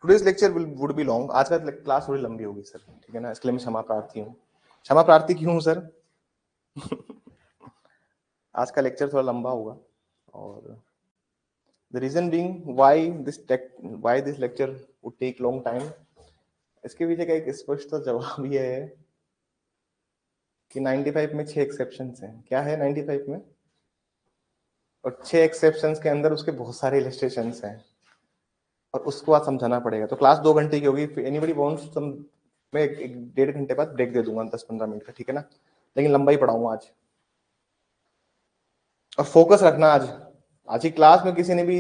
Today's lecture would be long, आज का class थोड़ी लंबी होगी सर, ठीक है ना, इसके लिए मैं क्षमा प्रार्थी हूँ। क्षमा प्रार्थी क्यों हूँ सर? आज का लेक्चर थोड़ा लंबा होगा और the reason being why this lecture would take long time, इसके पीछे का एक स्पष्ट जवाब ये है कि 95 में 6 एक्सेप्शंस हैं। क्या है 95 में? और 6 एक्सेप्शंस के अंदर उसके बहुत सारे इलस्ट्रेशंस हैं और उसको आज समझाना पड़ेगा। तो क्लास 2 घंटे की होगी। एनीबडी वांट्स मैं एक 1.5 घंटे बाद ब्रेक दे दूंगा 10-15 मिनट का, ठीक है ना, लेकिन लंबा ही पढ़ाऊंगा आज। और फोकस रखना आज की क्लास में किसी ने भी,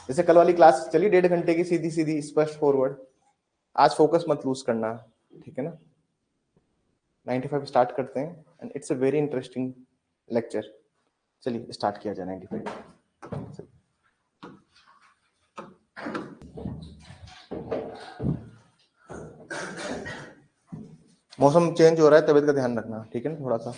जैसे कल वाली क्लास चली 1.5 घंटे की सीधी सीधी स्पष्ट फॉरवर्ड, आज फोकस मत लूज करना, ठीक है ना। 95 स्टार्ट करते हैं and it's a very interesting lecture. चलिए स्टार्ट किया जाए 95। मौसम चेंज हो रहा है, तबीयत का ध्यान रखना, ठीक है ना, थोड़ा सा।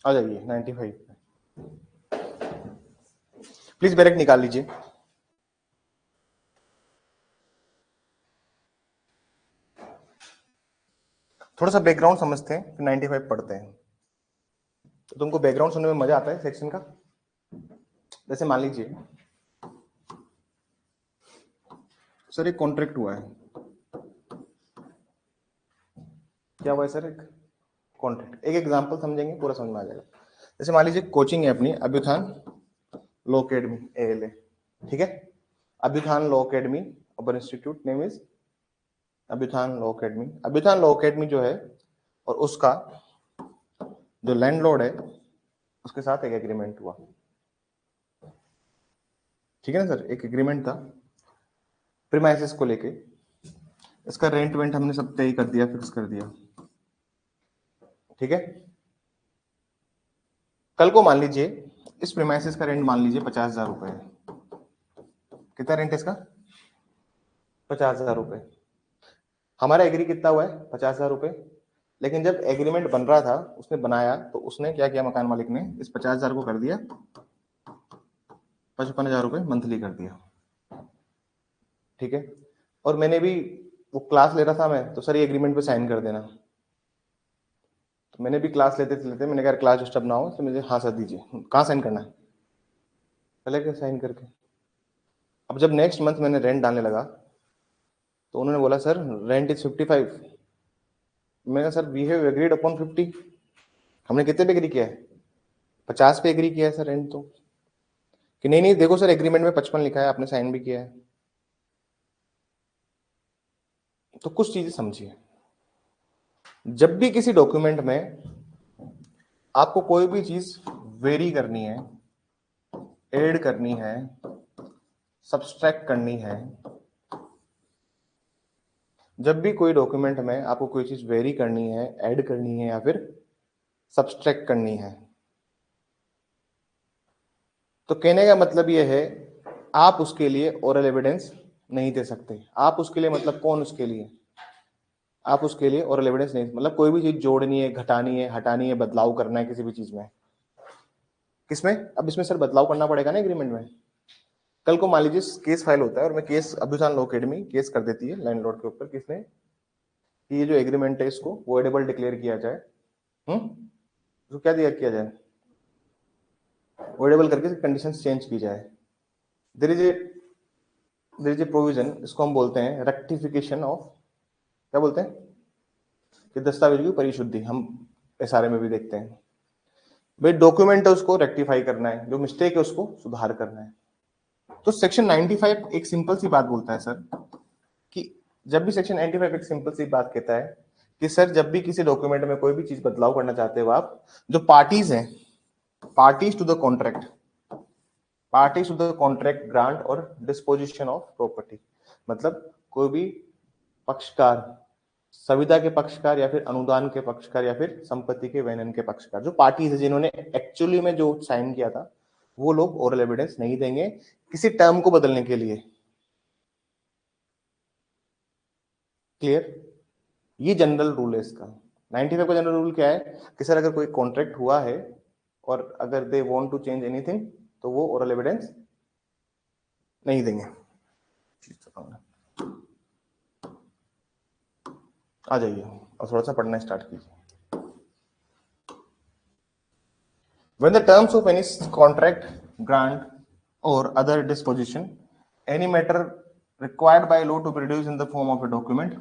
आ जाइए 95 पे। प्लीज ब्रेक निकाल लीजिए। थोड़ा सा बैकग्राउंड समझते हैं फिर 95 पढ़ते हैं। तो तुमको बैकग्राउंड सुनने में मजा आता है सेक्शन का? जैसे मान लीजिए सर एक कॉन्ट्रैक्ट हुआ है। क्या हुआ है सर? एक कॉन्ट्रैक्ट। एक एग्जांपल समझेंगे, पूरा समझ में आ जाएगा। जैसे मान लीजिए कोचिंग है अपनी अभ्युत्थान लॉ अकेडमी ALA, ठीक है। Abhyutthan law academy, our institute name is Abhyutthan law academy. Abhyutthan law academy जो है और उसका जो लैंडलॉर्ड है उसके साथ एक एग्रीमेंट हुआ, ठीक है ना सर। एक एग्रीमेंट था प्रीमाइसेस को लेके, इसका रेंट वेंट हमने सब तय कर दिया, फिक्स कर दिया, ठीक है। कल को मान लीजिए इस प्रीमाइसेस का रेंट मान लीजिए 50,000 रुपए है। कितना रेंट है इसका? 50,000 रुपए। हमारा एग्री कितना हुआ है? 50,000 रुपए। लेकिन जब एग्रीमेंट बन रहा था, उसने बनाया तो उसने क्या किया, मकान मालिक ने इस 50,000 को कर दिया 55,000 रुपए मंथली कर दिया, ठीक है। और मैंने भी वो क्लास ले रहा था मैं, तो सर ये एग्रीमेंट पे साइन कर देना। तो मैंने भी क्लास लेते लेते मैंने कहा क्लास डिस्टर्ब ना हो, तो मुझे हाँ सर दीजिए। कहाँ साइन करना है? पहले क्या साइन करके। अब जब नेक्स्ट मंथ मैंने रेंट डालने लगा तो उन्होंने बोला सर रेंट इज 55। मैंने कहा sir we have agreed upon 50। हमने कितने पे एग्री किया है? 50 पे एग्री किया है सर रेंट। तो कि नहीं नहीं देखो सर एग्रीमेंट में 55 लिखा है, आपने साइन भी किया है। तो कुछ चीजें समझिए, जब भी किसी डॉक्यूमेंट में आपको कोई भी चीज वेरी करनी है, ऐड करनी है, सब्सट्रैक्ट करनी है, जब भी कोई डॉक्यूमेंट में आपको कोई चीज वेरी करनी है, ऐड करनी है या फिर सब्सट्रैक्ट करनी है, तो कहने का मतलब यह है आप उसके लिए ओरल एविडेंस नहीं दे सकते। आप उसके लिए मतलब कौन? उसके लिए आप उसके लिए ओरल एविडेंस नहीं, मतलब कोई भी चीज जोड़नी है, घटानी है, हटानी है, बदलाव करना है किसी भी चीज में। किसमें? अब इसमें सर बदलाव करना पड़ेगा ना एग्रीमेंट में। कल को मान लीजिए केस फाइल होता है और मैं केस अभ्युत्थान लॉ अकेडमी केस कर देती है लैंडलॉर्ड के ऊपर, किसने कि ये जो एग्रीमेंट है इसको वॉइडेबल डिक्लेयर किया जाए। उसको क्या दिया किया जाए? वॉइडेबल करके कंडीशंस चेंज की जाए। देयर इज ए प्रोविजन, इसको हम बोलते हैं रेक्टिफिकेशन ऑफ, क्या बोलते हैं कि दस्तावेज की परिशुद्धि। हम SRA में भी देखते हैं भाई डॉक्यूमेंट है उसको रेक्टिफाई करना है, जो मिस्टेक है उसको सुधार करना है। तो सेक्शन 95 एक सिंपल सी बात बोलता है सर कि जब भी सेक्शन 95 एक सिंपल सी बात कहता है कि सर जब भी किसी डॉक्यूमेंट में कोई भी चीज बदलाव करना चाहते हो आप, जो पार्टीज हैं, parties to the contract, parties to the contract grant और डिस्पोजिशन ऑफ प्रॉपर्टी, मतलब कोई भी पक्षकार, संविदा के पक्षकार या फिर अनुदान के पक्षकार या फिर संपत्ति के वैनन के पक्षकार, जो पार्टीज है जिन्होंने एक्चुअली में जो साइन किया था, वो लोग ओरल एविडेंस नहीं देंगे किसी टर्म को बदलने के लिए। क्लियर? ये जनरल रूल है इसका। 95 का जनरल रूल क्या है कि सर अगर कोई कॉन्ट्रैक्ट हुआ है और अगर they want to change anything तो वो ओरल एविडेंस नहीं देंगे। आ जाइए और थोड़ा सा पढ़ना स्टार्ट कीजिए। When the terms of any contract, grant, or other disposition, any matter required by law to be produced in the form of a document,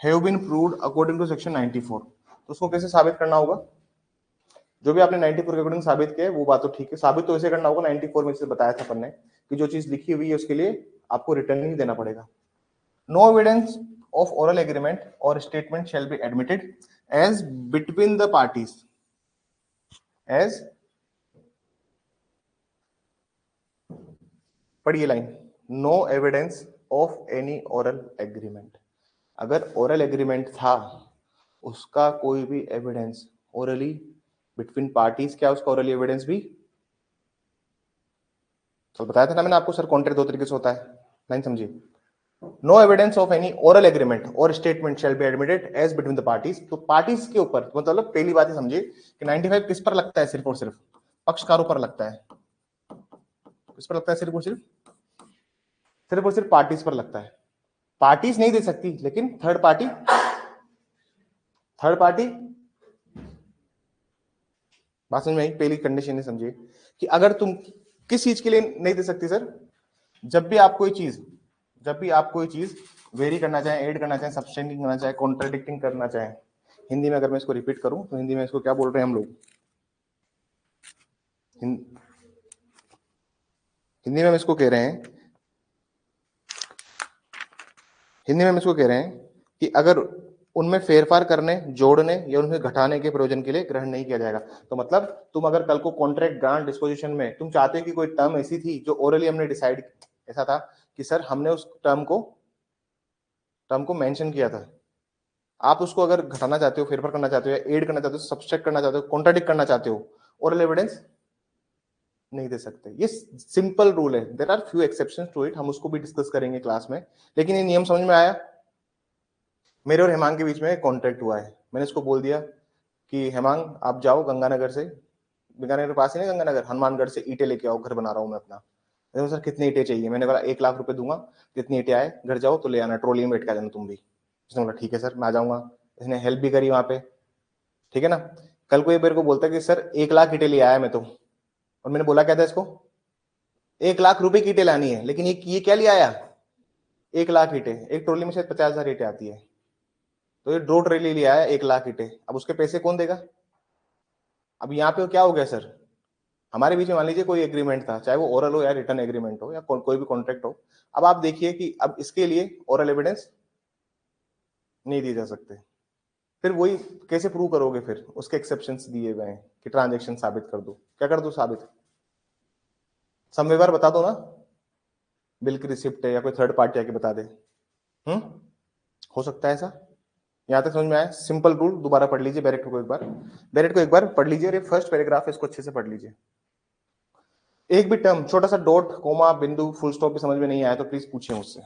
have been proved according to section 94. तो उसको कैसे साबित करना होगा? जो भी आपने 94 के अकॉर्डिंग साबित किया है वो बात तो ठीक है, साबित तो ऐसे करना होगा 94 में से बताया था अपन ने कि जो चीज लिखी हुई है उसके लिए आपको रिटर्न ही देना पड़ेगा। No evidence of oral agreement or statement shall be admitted as between the parties as पढ़िए line, no evidence of any oral agreement. अगर ओरल एग्रीमेंट था उसका कोई भी एविडेंस ओरली बिटवीन पार्टीज, क्या उसका ओरली एविडेंस भी तो बताया था ना मैंने आपको सर, कॉन्ट्रैक्ट दो तरीके से होता है, लाइन समझिए। No evidence of any oral agreement or statement shall be admitted as between the parties. तो पार्टीज के ऊपर मतलब पहली बात ही समझिए कि 95 किस पर लगता है, सिर्फ और सिर्फ पक्षकारों पर लगता है। किस पर लगता है? सिर्फ और सिर्फ पार्टीज पर लगता है। पार्टीज नहीं दे सकती लेकिन थर्ड पार्टी बात समझ में आई? पहली कंडीशन है समझिए कि अगर तुम किस चीज के लिए नहीं दे सकती सर, जब भी आप कोई चीज वेरी करना चाहे, ऐड करना चाहे, सब्सटेंडिंग करना चाहे, कॉन्ट्राडिक्टिंग करना चाहे। हिंदी में अगर मैं इसको रिपीट करूं तो हिंदी में इसको क्या बोल रहे हैं हम लोग? हिंदी में हम इसको कह रहे हैं कि अगर उनमें फेरफार करने, जोड़ने या उनमें घटाने के प्रयोजन के लिए ग्रहण नहीं किया जाएगा। तो मतलब तुम अगर कल को कॉन्ट्रैक्ट, ग्रांट, डिस्पोजिशन में तुम चाहते हो कि कोई टर्म ऐसी थी जो ओरली हमने डिसाइड, ऐसा था कि सर हमने उस टर्म को मेंशन किया था, आप उसको अगर घटाना चाहते हो, फेरफार करना चाहते हो, या ऐड करना चाहते हो, सब्सट्रैक्ट करना चाहते हो, कॉन्ट्राडिक्ट करना चाहते हो, ओरल एविडेंस नहीं दे सकते। ये सिंपल रूल है। There are few exceptions to it, हम उसको भी डिस्कस करेंगे क्लास में, लेकिन ये नियम समझ में आया? मेरे और हेमांग के बीच में कॉन्ट्रैक्ट हुआ है, मैंने इसको बोल दिया कि हेमांग आप जाओ गंगानगर से, गंगानगर के पास ही नहीं गंगानगर, हनुमानगढ़ से ईंटें लेके आओ, घर बना रहा हूँ मैं अपना। देखो सर कितनी ईंटें चाहिए? मैंने बोला 1 लाख रुपए दूंगा, जितनी ईंटें आए घर जाओ तो ले आना, ट्रॉली में बैठ के आ जाना तुम भी। उसने बोला ठीक है सर मैं आ जाऊंगा। इसने हेल्प भी करी वहां पे, ठीक है ना। कल को ये मेरे को बोलता है कि सर 1 लाख ईंटें ले आया मैं तो, और मैंने बोला क्या था इसको, 1 लाख रुपए की ईंटें लानी है, लेकिन ये क्या ले आया? 1 लाख ईंटें। एक ट्रॉली में शायद 50,000 ईंटें आती है, तो ये 2 ट्रॉली ले आया 1 लाख ईंटें। अब उसके पैसे कौन देगा? अब यहाँ पे क्या हो गया सर, हमारे बीच में मान लीजिए कोई एग्रीमेंट था, चाहे वो ओरल हो या रिटर्न एग्रीमेंट हो या कोई भी कॉन्ट्रैक्ट हो। अब आप देखिए कि अब इसके लिए ओरल एविडेंस नहीं दिए जा सकते। फिर वही कैसे प्रूव करोगे? फिर उसके एक्सेप्शंस दिए गए हैं कि ट्रांजैक्शन साबित कर दो। क्या कर दो साबित? सम व्यवहार बता दो ना, बिल की रिसिप्ट है या कोई थर्ड पार्टी आके बता दे। हो सकता है ऐसा? यहां तक समझ में आया? सिंपल रूल दोबारा पढ़ लीजिए, बैरेट को एक बार पढ़ लीजिए, और ये फर्स्ट पैराग्राफ है इसको अच्छे से पढ़ लीजिए। एक भी टर्म, छोटा सा डॉट, कोमा, बिंदु, फुल स्टॉप भी समझ में नहीं आया तो प्लीज पूछिए मुझसे।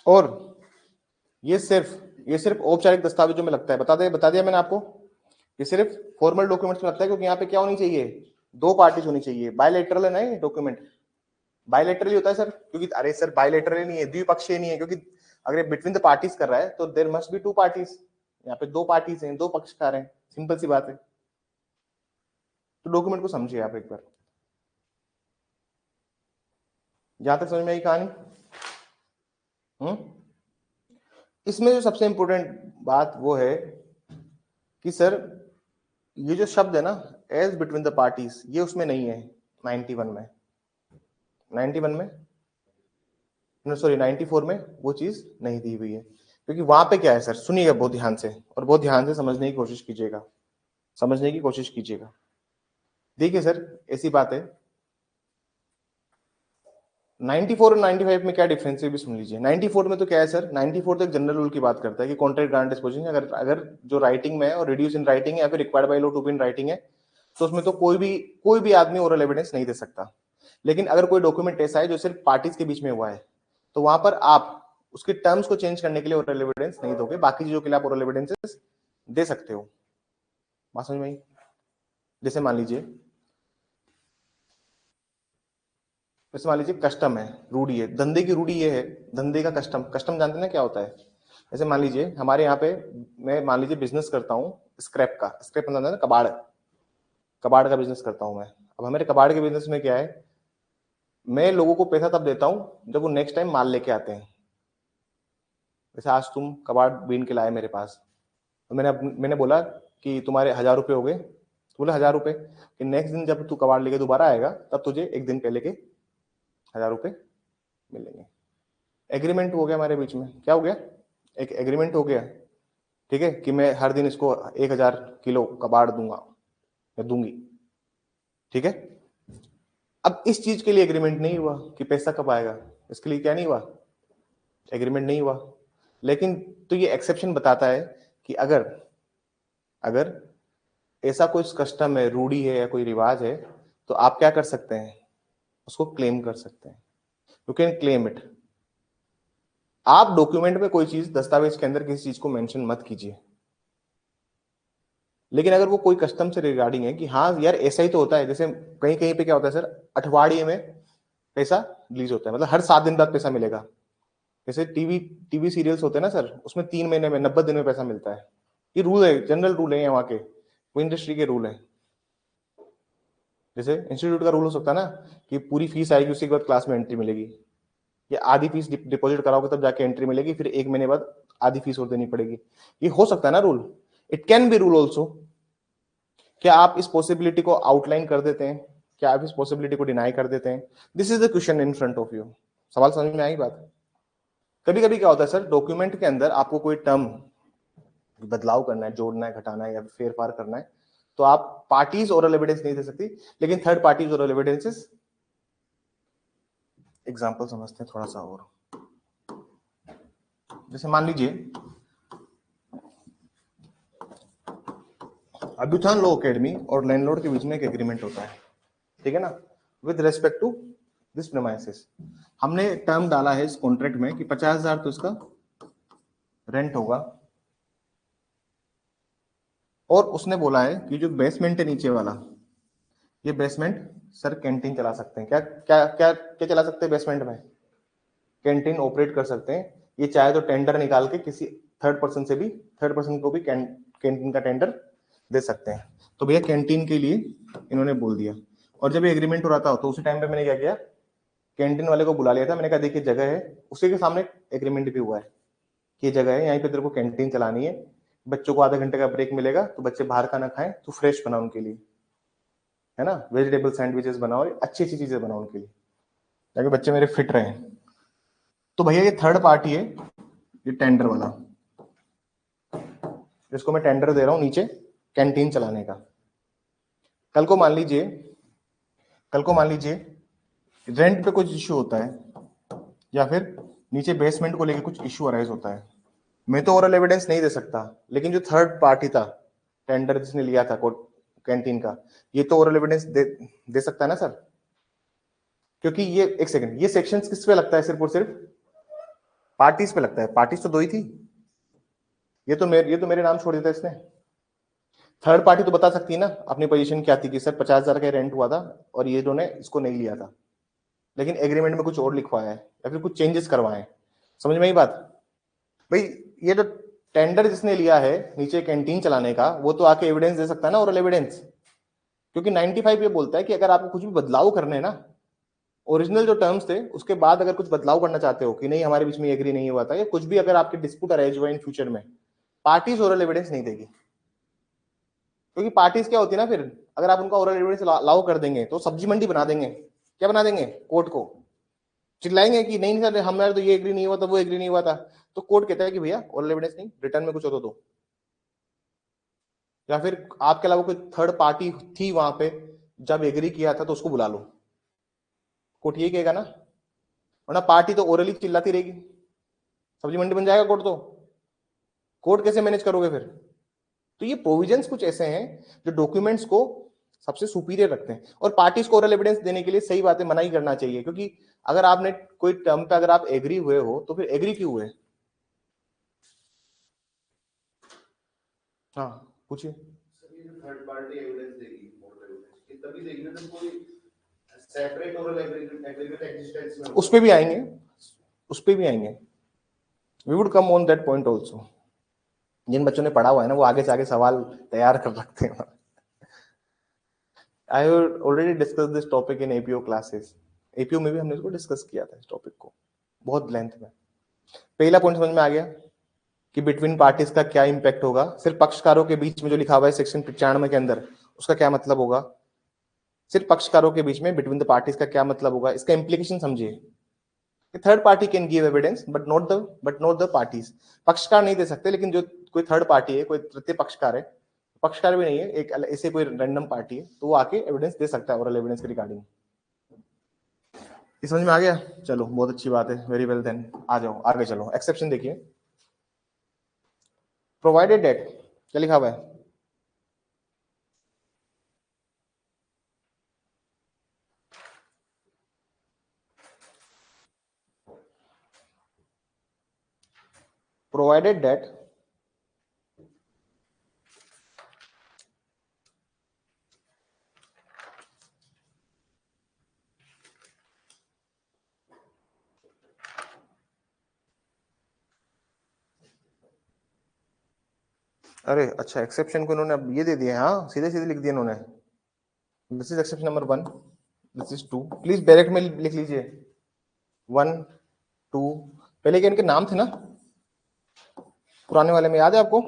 और ये सिर्फ औपचारिक दस्तावेजों में लगता है, बता दिया मैंने आपको। ये सिर्फ फॉर्मल डॉक्यूमेंट्स में लगता है, क्योंकि यहाँ पे क्या होनी चाहिए, 2 पार्टीज होनी चाहिए। बायलैटरल है ना ये डॉक्यूमेंट, बायलैटरली होता है सर, क्योंकि अरे सर बायलैटरल नहीं है, द्विपक्षीय नहीं है, क्योंकि अगर बिटवीन द पार्टीज कर रहा है तो देयर मस्ट बी 2 पार्टीज। यहाँ पे 2 पार्टीज हैं, 2 पक्षकार हैं, सिंपल सी बात है। तो डॉक्यूमेंट को समझिए आप एक बार। जहां तक समझ में आई कहानी। इसमें जो सबसे इंपॉर्टेंट बात वो है कि सर ये जो शब्द है ना, एज बिटवीन द पार्टीज, ये उसमें नहीं है 91 में, 94 में वो चीज नहीं दी हुई है। क्योंकि वहां पे क्या है सर, सुनिएगा बहुत ध्यान से, और बहुत ध्यान से समझने की कोशिश कीजिएगा। देखिए सर, ऐसी बात है, 94 और 95 में क्या डिफरेंस है भी सुन लीजिए। 94 में तो क्या है सर, 94 तो एक जनरल रूल की बात करता है कि कॉन्ट्रैक्ट ग्रांट डिस्पोजिशन, अगर अगर जो राइटिंग में है और रिड्यूस इन राइटिंग है या फिर required by law to be in writing है, तो उसमें तो कोई भी आदमी ओरल एविडेंस नहीं दे सकता। लेकिन अगर कोई डॉक्यूमेंट ऐसा है जो सिर्फ पार्टीज के बीच में हुआ है, तो वहां पर आप उसके टर्म्स को चेंज करने के लिए ओरल एविडेंस नहीं दोगे, बाकी चीजों के लिए आप ओरल एविडेंसेस दे सकते हो। बात समझ में आई? जैसे मान लीजिए, जैसे मान लीजिए कस्टम है, रूढ़ी है, धंधे की रूढ़ी ये है, धंधे का कस्टम, कस्टम जानते हैं ना क्या होता है? जैसे मान लीजिए हमारे यहाँ पे, मैं मान लीजिए बिजनेस करता हूँ स्क्रैप का, स्क्रैप मतलब ना कबाड़, कबाड़ का बिजनेस करता हूँ मैं। अब हमारे कबाड़ के बिजनेस में क्या है, मैं लोगों को पैसा तब देता हूँ जब वो नेक्स्ट टाइम माल लेके आते हैं। जैसे आज तुम कबाड़ बीन के लाए मेरे पास, तो मैंने बोला कि तुम्हारे 1000 रुपये हो गए, तो बोले 1000 रुपये, कि नेक्स्ट दिन जब तू कबाड़ लेके दोबारा आएगा तब तुझे एक दिन पहले के 1000 रुपये मिलेंगे। एग्रीमेंट हो गया हमारे बीच में, क्या हो गया, एक एग्रीमेंट हो गया, ठीक है, कि मैं हर दिन इसको 1000 किलो कबाड़ दूंगा या दूंगी, ठीक है। अब इस चीज के लिए एग्रीमेंट नहीं हुआ कि पैसा कब आएगा, इसके लिए क्या नहीं हुआ, एग्रीमेंट नहीं हुआ। लेकिन तो ये एक्सेप्शन बताता है कि अगर अगर ऐसा कोई कस्टम है, रूढ़ी है या कोई रिवाज है, तो आप क्या कर सकते हैं, उसको क्लेम कर सकते हैं। You can claim it. आप डॉक्यूमेंट में कोई चीज, दस्तावेज के अंदर किसी चीज को मेंशन मत कीजिए, लेकिन अगर वो कोई कस्टम से रिगार्डिंग है कि हाँ यार ऐसा ही तो होता है, जैसे कहीं कहीं पे क्या होता है सर, अठवाडिये में पैसा रिलीज होता है, मतलब हर 7 दिन बाद पैसा मिलेगा। जैसे टीवी टीवी सीरियल्स होते हैं ना सर, उसमें 3 महीने में, 90 दिन में पैसा मिलता है। ये रूल है, जनरल रूल है वहां के, वो इंडस्ट्री के रूल है। जैसे इंस्टीट्यूट का रूल हो सकता है ना कि पूरी फीस आएगी, उसके बाद क्लास में एंट्री मिलेगी, या आधी फीस डिपॉजिट कराओगे तब जाके एंट्री मिलेगी, फिर 1 महीने बाद आधी फीस और देनी पड़ेगी। ये हो सकता है ना rule, it can be rule also. क्या आप इस पॉसिबिलिटी को आउटलाइन कर देते हैं, क्या आप इस पॉसिबिलिटी को डिनाई कर देते हैं? This is the question in front of you. सवाल समझ में आई बात? कभी कभी क्या होता है सर, डॉक्यूमेंट के अंदर आपको कोई टर्म बदलाव करना है, जोड़ना है, घटाना है या फेर फार करना है, तो आप पार्टीज ओरल एविडेंस नहीं दे सकती, लेकिन third parties oral evidences. Example समझते हैं थोड़ा सा और। जैसे मान लीजिए अभ्युत्थान लॉ एकेडमी और लैंडलॉर्ड के बीच में एक एग्रीमेंट होता है, ठीक है ना, with respect to this premises. हमने टर्म डाला है इस कॉन्ट्रैक्ट में कि 50,000 तो इसका रेंट होगा, और उसने बोला है कि जो बेसमेंट है नीचे वाला, ये बेसमेंट सर कैंटीन चला सकते हैं। क्या क्या क्या क्या चला सकते हैं बेसमेंट में? कैंटीन ऑपरेट कर सकते हैं। ये चाहे तो टेंडर निकाल के किसी थर्ड पर्सन से भी, थर्ड पर्सन को भी कैंटीन का टेंडर दे सकते हैं। तो भैया कैंटीन के लिए इन्होंने बोल दिया, और जब ये एग्रीमेंट हो रहा था तो उसी टाइम पे मैंने क्या किया, कैंटीन वाले को बुला लिया था। मैंने कहा देखिए जगह है, उसी के सामने एग्रीमेंट भी हुआ है कि ये जगह है, यहीं पे तेरे को कैंटीन चलानी है, बच्चों को आधे घंटे का ब्रेक मिलेगा, तो बच्चे बाहर का ना खाएं, तो फ्रेश बना उनके लिए, है ना, वेजिटेबल सैंडविचेस बनाओ, अच्छी अच्छी चीजें बनाओ उनके लिए, ताकि बच्चे मेरे फिट रहें। तो भैया ये थर्ड पार्टी है, ये टेंडर वाला, जिसको मैं टेंडर दे रहा हूं नीचे कैंटीन चलाने का। कल को मान लीजिए, कल को मान लीजिए रेंट पे कुछ इश्यू होता है, या फिर नीचे बेसमेंट को लेकर कुछ इश्यू अराइज होता है, मैं तो ओरल एविडेंस नहीं दे सकता, लेकिन जो थर्ड पार्टी था, टेंडर जिसने लिया था कैंटीन का, ये तो ओरल एविडेंस दे सकता है ना सर। क्योंकि ये, एक सेकंड, ये सेक्शन किस पे लगता है, सिर्फ और सिर्फ पार्टीज पे लगता है। पार्टीज तो दो ही थी, ये तो मेरे नाम छोड़ देता इसने। थर्ड पार्टी तो बता सकती है ना अपनी पोजीशन क्या थी, कि सर 50,000 का रेंट हुआ था और ये इन्होंने इसको नहीं लिया था, लेकिन एग्रीमेंट में कुछ और लिखवाया है या फिर कुछ चेंजेस करवाए हैं। समझ में आई बात? भाई ये तो टेंडर जिसने लिया है नीचे कैंटीन चलाने का, वो तो आके एविडेंस दे सकता है ना, ओरल एविडेंस। क्योंकि 95 ये बोलता है कि अगर आपको कुछ भी बदलाव करने हैं ना, ओरिजिनल जो टर्म्स थे उसके बाद अगर कुछ बदलाव करना चाहते हो कि नहीं हमारे बीच में एग्री नहीं हुआ था, या कुछ भी अगर आपके डिस्प्यूट अराइज हुआ इन फ्यूचर में, पार्टीज ओरल एविडेंस नहीं देगी। क्योंकि पार्टीज क्या होती है ना, फिर अगर आप उनका ओरल एविडेंस लाओ कर देंगे तो सब्जी मंडी बना देंगे। क्या बना देंगे? कोर्ट को चिल्लाएंगे कि नहीं सर हमारे तो ये एग्री नहीं हुआ था, वो एग्री नहीं हुआ था, तो कोर्ट कहता है कि भैया ओरल एविडेंस नहीं, रिटर्न में कुछ हो तो दो। या फिर आपके अलावा कोई थर्ड पार्टी थी वहां पे जब एग्री किया था तो उसको बुला लो, कोर्ट ये कहेगा ना, वरना पार्टी तो ओरली चिल्लाती रहेगी, सब्जी मंडी बन जाएगा कोर्ट, तो कोर्ट कैसे मैनेज करोगे फिर? तो ये प्रोविजंस कुछ ऐसे हैं जो डॉक्यूमेंट्स को सबसे सुपीरियर रखते हैं, और पार्टीज को ओरल एविडेंस देने के लिए सही बातें मना ही करना चाहिए, क्योंकि अगर आपने कोई टर्म पे अगर आप एग्री हुए हो तो फिर एग्री क्यों हुए? हाँ पूछिए। थर्ड पार्टी एविडेंस देगी, मोरल एविडेंस तभी देगी ना जब कोई सेपरेट ओरल एग्रीमेंट एग्जिस्टेंस में, उस पे भी आएंगे, उस पे भी आएंगे, we would come on that point also. जिन बच्चों ने पढ़ा हुआ है ना वो आगे से आगे सवाल तैयार कर रखते हैं। I have already discuss this topic in APO classes, APO में भी हमने इसको डिस्कस किया था, इस टॉपिक को बहुत लेंथ में। पहला पॉइंट समझ में आ गया कि बिटवीन पार्टीज का क्या इंपैक्ट होगा, सिर्फ पक्षकारों के बीच में जो लिखा हुआ है सेक्शन 95 के अंदर, उसका क्या मतलब होगा, सिर्फ पक्षकारों के बीच में बिटवीन द पार्टीज का क्या मतलब होगा, इसका इंप्लीकेशन समझिए। Third party can give evidence but not the parties. पक्षकार नहीं दे सकते, लेकिन जो कोई थर्ड पार्टी है, कोई तृतीय पक्षकार है, पक्षकार भी नहीं है, एक ऐसे कोई रैंडम पार्टी है, तो वो आके एविडेंस दे सकता है ओरल एविडेंस के रिगार्डिंग। समझ में आ गया? चलो बहुत अच्छी बात है, वेरी वेल देन आ जाओ आगे चलो। एक्सेप्शन देखिए, प्रोवाइडेड डेट क्या लिखा हुआ है, प्रोवाइडेड डेट अरे अच्छा, एक्सेप्शन को इन्होंने अब ये दे दिया, हाँ सीधे सीधे लिख दिया इन्होंने। This is exception number 1, this is 2, please bracket में लिख लीजिए 1 2। पहले के इनके नाम थे ना पुराने वाले में, याद है आपको?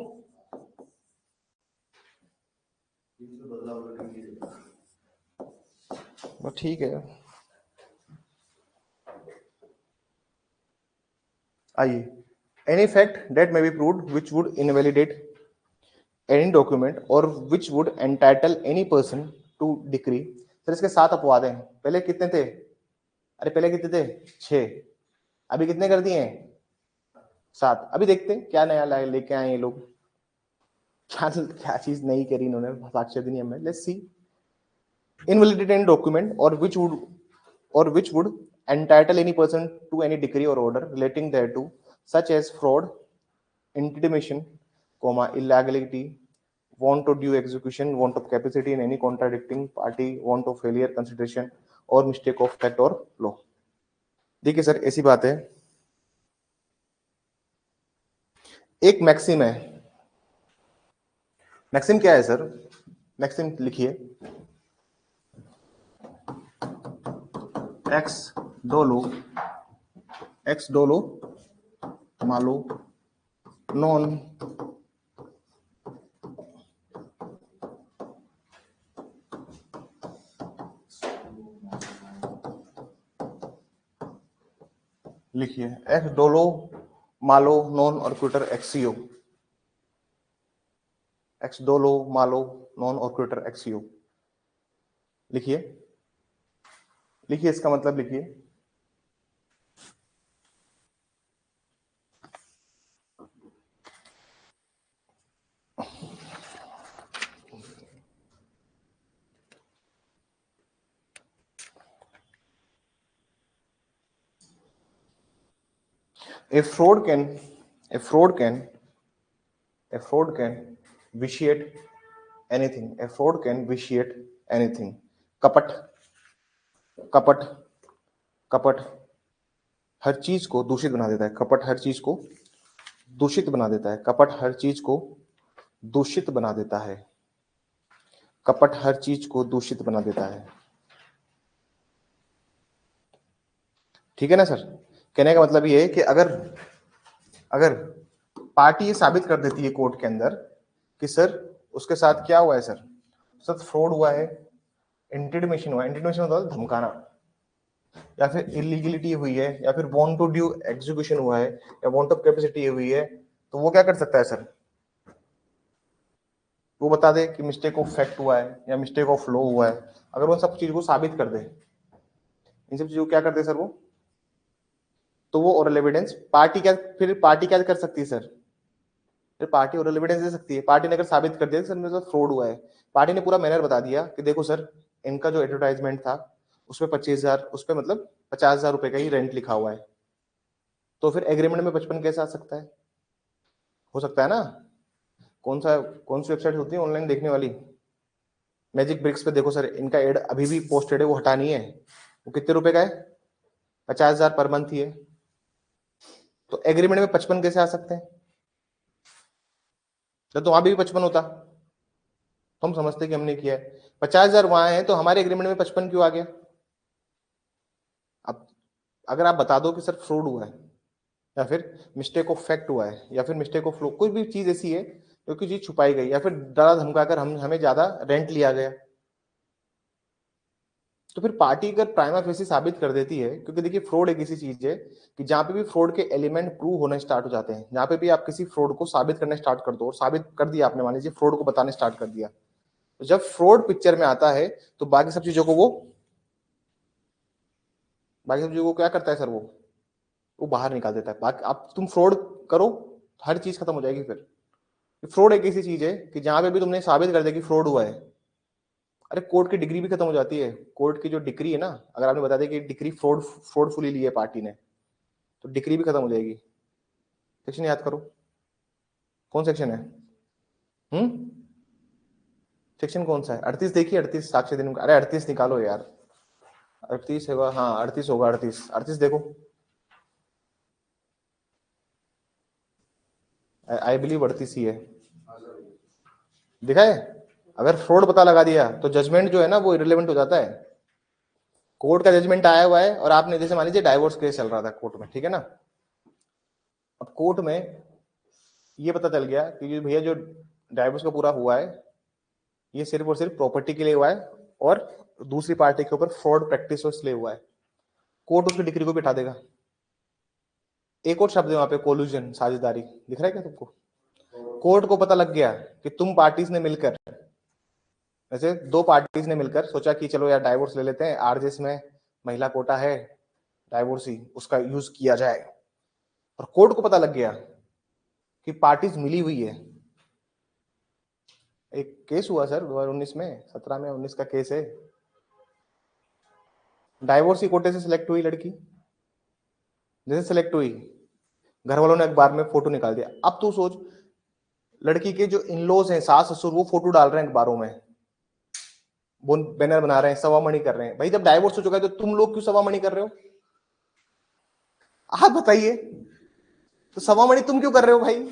बस ठीक है, आइए। Any fact that may be proved which would invalidate any document or which would entitle any person to decree. Sir इसके 7 अपवाद हैं, पहले कितने थे? अरे पहले कितने थे? 6, अभी कितने कर दिए हैं? 7। अभी देखते हैं क्या नया लेके आए ये लोग, क्या चीज नई करी इन्होंने साक्ष्य अधिनियम में। Let's see. Invalidate any document और which would entitle any person to any decree or order relating thereto, such as fraud, intimidation, illegality, want of due execution, want of capacity in any contradicting party, want of failure consideration और mistake of fact और law। देखिए sir ऐसी बात है, एक maxim है। Maxim क्या है सर? मैक्सिम लिखिए, एक्स डोलो मालो नॉन लिखिए, एक्स डोलो मालो नॉन ऑर्क्यूटर एक्सियो, एक्स डोलो मालो नॉन ऑर्क्यूटर एक्सियो। लिखिए, लिखिए इसका मतलब लिखिए, a fraud can vitiate anything, a fraud can vitiate anything। कपट कपट कपट हर चीज को दूषित बना देता है, कपट हर चीज को दूषित बना देता है, कपट हर चीज को दूषित बना देता है, कपट हर चीज को दूषित बना देता है। ठीक है ना सर? कहने का मतलब ये है कि अगर अगर पार्टी ये साबित कर देती है कोर्ट के अंदर कि सर उसके साथ क्या हुआ है, सर सर फ्रॉड हुआ है, इंटिमिडेशन हुआ है, इंटिमिडेशन होता है धमकाना, या फिर इलीगलिटी हुई है, या फिर वांट टू ड्यू एग्जीक्यूशन हुआ है, या वांट ऑफ कैपेसिटी हुई है, तो वो क्या कर सकता है सर? वो बता दे कि मिस्टेक ऑफ फैक्ट हुआ है या मिस्टेक ऑफ लॉ हुआ है, अगर वो सब चीज को साबित कर दे, इन सब चीजों को क्या करते सर वो, तो वो ओरल एविडेंस पार्टी क्या कर सकती है सर, फिर पार्टी ओरल एविडेंस दे सकती है। पार्टी ने अगर साबित कर दिया कि सर मेरे साथ फ्रॉड हुआ है, पार्टी ने पूरा मैनर बता दिया कि देखो सर इनका जो एडवर्टाइजमेंट था उसमें 25,000, उस पर मतलब 50,000 रुपए का ही रेंट लिखा हुआ है, तो फिर एग्रीमेंट में 55 कैसे आ सकता है? हो सकता है ना। कौन सी वेबसाइट होती है ऑनलाइन देखने वाली, मैजिक ब्रिक्स पे देखो सर, इनका एड अभी भी पोस्टेड है, वो हटानी है। वो कितने रुपए का है? 50,000 पर मंथ ही है, तो एग्रीमेंट में 55 कैसे आ सकते हैं? जब तो वहां भी 55 होता तो हम समझते कि हमने किया है। 50,000 वहां है तो हमारे एग्रीमेंट में 55 क्यों आ गया? अब अगर आप बता दो कि सर फ्रॉड हुआ है या फिर मिस्टेक ऑफ फैक्ट हुआ है या फिर मिस्टेक ऑफ लॉ, कोई भी चीज ऐसी है जो कि चीज छुपाई गई या फिर डरा धमकाकर हमें ज्यादा रेंट लिया गया, तो फिर पार्टी अगर प्राइमा फेसी साबित कर देती है, क्योंकि देखिए फ्रॉड एक ऐसी चीज है कि जहां पे भी फ्रॉड के एलिमेंट प्रूव होने स्टार्ट हो जाते हैं, जहां पे भी आप किसी फ्रॉड को साबित करने स्टार्ट कर दो, और साबित कर दिया आपने, मान लीजिए फ्रॉड को बताने स्टार्ट कर दिया, तो जब फ्रॉड पिक्चर में आता है तो बाकी सब चीजों को क्या करता है सर, वो बाहर निकाल देता है। बाकी आप तुम फ्रॉड करो, हर चीज खत्म हो जाएगी। फिर फ्रॉड एक ऐसी चीज है कि जहां पे भी तुमने साबित कर दिया कि फ्रॉड हुआ है, अरे कोर्ट की डिग्री भी खत्म हो जाती है। कोर्ट की जो डिग्री है ना, अगर आपने बता दिया कि डिग्री फ्रॉडफुली ली है पार्टी ने, तो डिग्री भी खत्म हो जाएगी। सेक्शन याद करो, कौन सेक्शन है? सेक्शन कौन सा है? 38 देखिए, 38 साक्ष्य दिन, अरे 38 निकालो यार, 38 होगा, हाँ 38 होगा, 38 देखो, आई बिलीव 38 ही है, दिखा है। अगर फ्रॉड पता लगा दिया तो जजमेंट जो है ना वो इरेलीवेंट हो जाता है। कोर्ट का जजमेंट आया हुआ है और आपने, जैसे मान लीजिए डाइवोर्स केस चल रहा था कोर्ट में, ठीक है ना, अब कोर्ट में ये पता चल गया कि भैया जो डाइवोर्स का पूरा हुआ है ये सिर्फ और सिर्फ प्रॉपर्टी के लिए हुआ है और दूसरी पार्टी के ऊपर फ्रॉड प्रैक्टिस इसलिए हुआ है, कोर्ट उसकी डिग्री को बिठा देगा। एक और शब्द है वहां पे, कोलूजन, साझेदारी, दिख रहा है क्या तुमको? कोर्ट को पता लग गया कि तुम पार्टीज ने मिलकर, जैसे दो पार्टीज ने मिलकर सोचा कि चलो यार डाइवोर्स ले लेते हैं, आरजेएस में महिला कोटा है, डाइवोर्सी उसका यूज किया जाए, और कोर्ट को पता लग गया कि पार्टीज मिली हुई है। एक केस हुआ सर 2019 में, 17 में 19 का केस है, डाइवोर्सी कोटे से सिलेक्ट हुई लड़की, जैसे सिलेक्ट हुई घर वालों ने अखबार में फोटो निकाल दिया। अब तू सोच, लड़की के जो इनलॉज हैं, सास ससुर, वो फोटो डाल रहे हैं अखबारों में, वो बैनर बना रहे हैं, सवामणि कर रहे हैं। भाई जब डाइवोर्स हो चुका है तो तुम लोग क्यों सवामणि कर रहे हो? आप बताइए, तो सवामणि तुम क्यों कर रहे हो भाई?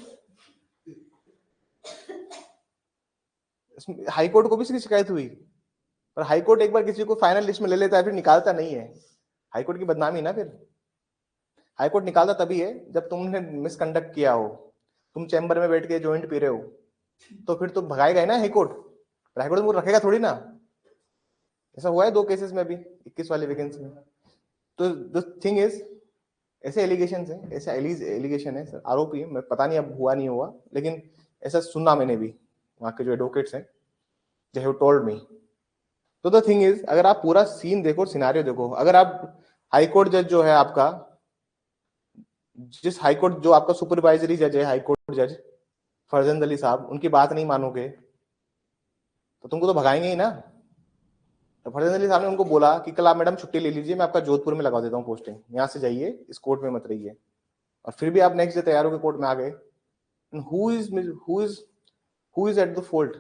हाईकोर्ट को भी इसकी शिकायत हुई, पर हाईकोर्ट एक बार किसी को फाइनल लिस्ट में ले लेता है फिर निकालता नहीं है, हाईकोर्ट की बदनामी ना। फिर हाईकोर्ट निकालता तभी है जब तुमने मिसकंडक्ट किया हो, तुम चैम्बर में बैठ के जॉइंट पी रहे हो, तो फिर तो भगाएगा ही ना हाईकोर्ट, हाईकोर्ट वो रखेगा थोड़ी ना। ऐसा हुआ है 2 केसेस में भी 21 वाली वैकेंसी में। तो द थिंग इज, ऐसे एलिगेशन है, ऐसे एलिगेशन है सर, आरोपी है, मैं पता नहीं अब हुआ नहीं हुआ, लेकिन ऐसा सुनना मैंने भी, वहां के जो एडवोकेट्स हैं दे हैव टोल्ड मी। तो द थिंग इज, अगर आप पूरा सीन देखो, सिनारियो देखो, अगर आप हाईकोर्ट जज जो है आपका, जिस हाईकोर्ट जो आपका सुपरवाइजरी जज है, हाईकोर्ट जज फरजंद अली साहब, उनकी बात नहीं मानोगे तो तुमको तो भगाएंगे ही ना। तो फरजंद अली साहब ने उनको बोला कि कल आप मैडम छुट्टी ले लीजिए, मैं आपका जोधपुर में लगा देता हूँ पोस्टिंग, यहाँ से जाइए, इस कोर्ट में मत रहिए। और फिर भी आप नेक्स्ट डे तैयार होकर कोर्ट में आ गए। Who is at the fault?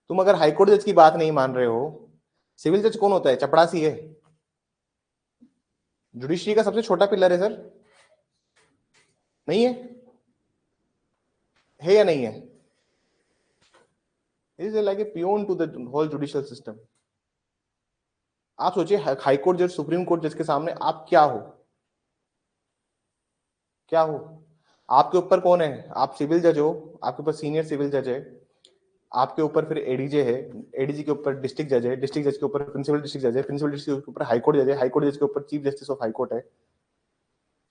तुम अगर हाईकोर्ट जज की बात नहीं मान रहे हो, सिविल जज कौन होता है? चपड़ासी है। जुडिशरी का सबसे छोटा पिलर है सर, नहीं है या नहीं है? Is like a peon to the whole judicial system. आप सोचिए, हाईकोर्ट जज, सुप्रीम कोर्ट जज के सामने आप क्या हो? क्या हो? आपके ऊपर कौन है? आप सिविल जज हो, आपके ऊपर सीनियर सिविल जज है, आपके ऊपर फिर एडीजे है, एडीजी के ऊपर डिस्ट्रिक्ट जज है, डिस्ट्रिक्ट जज के ऊपर प्रिंसिपल डिस्ट्रिक्ट जज है, प्रिंसिपल डिस्ट्रिक्ट के ऊपर हाईकोर्ट जज है, हाईकोर्ट जज के ऊपर चीफ जस्टिस ऑफ हाईकोर्ट है।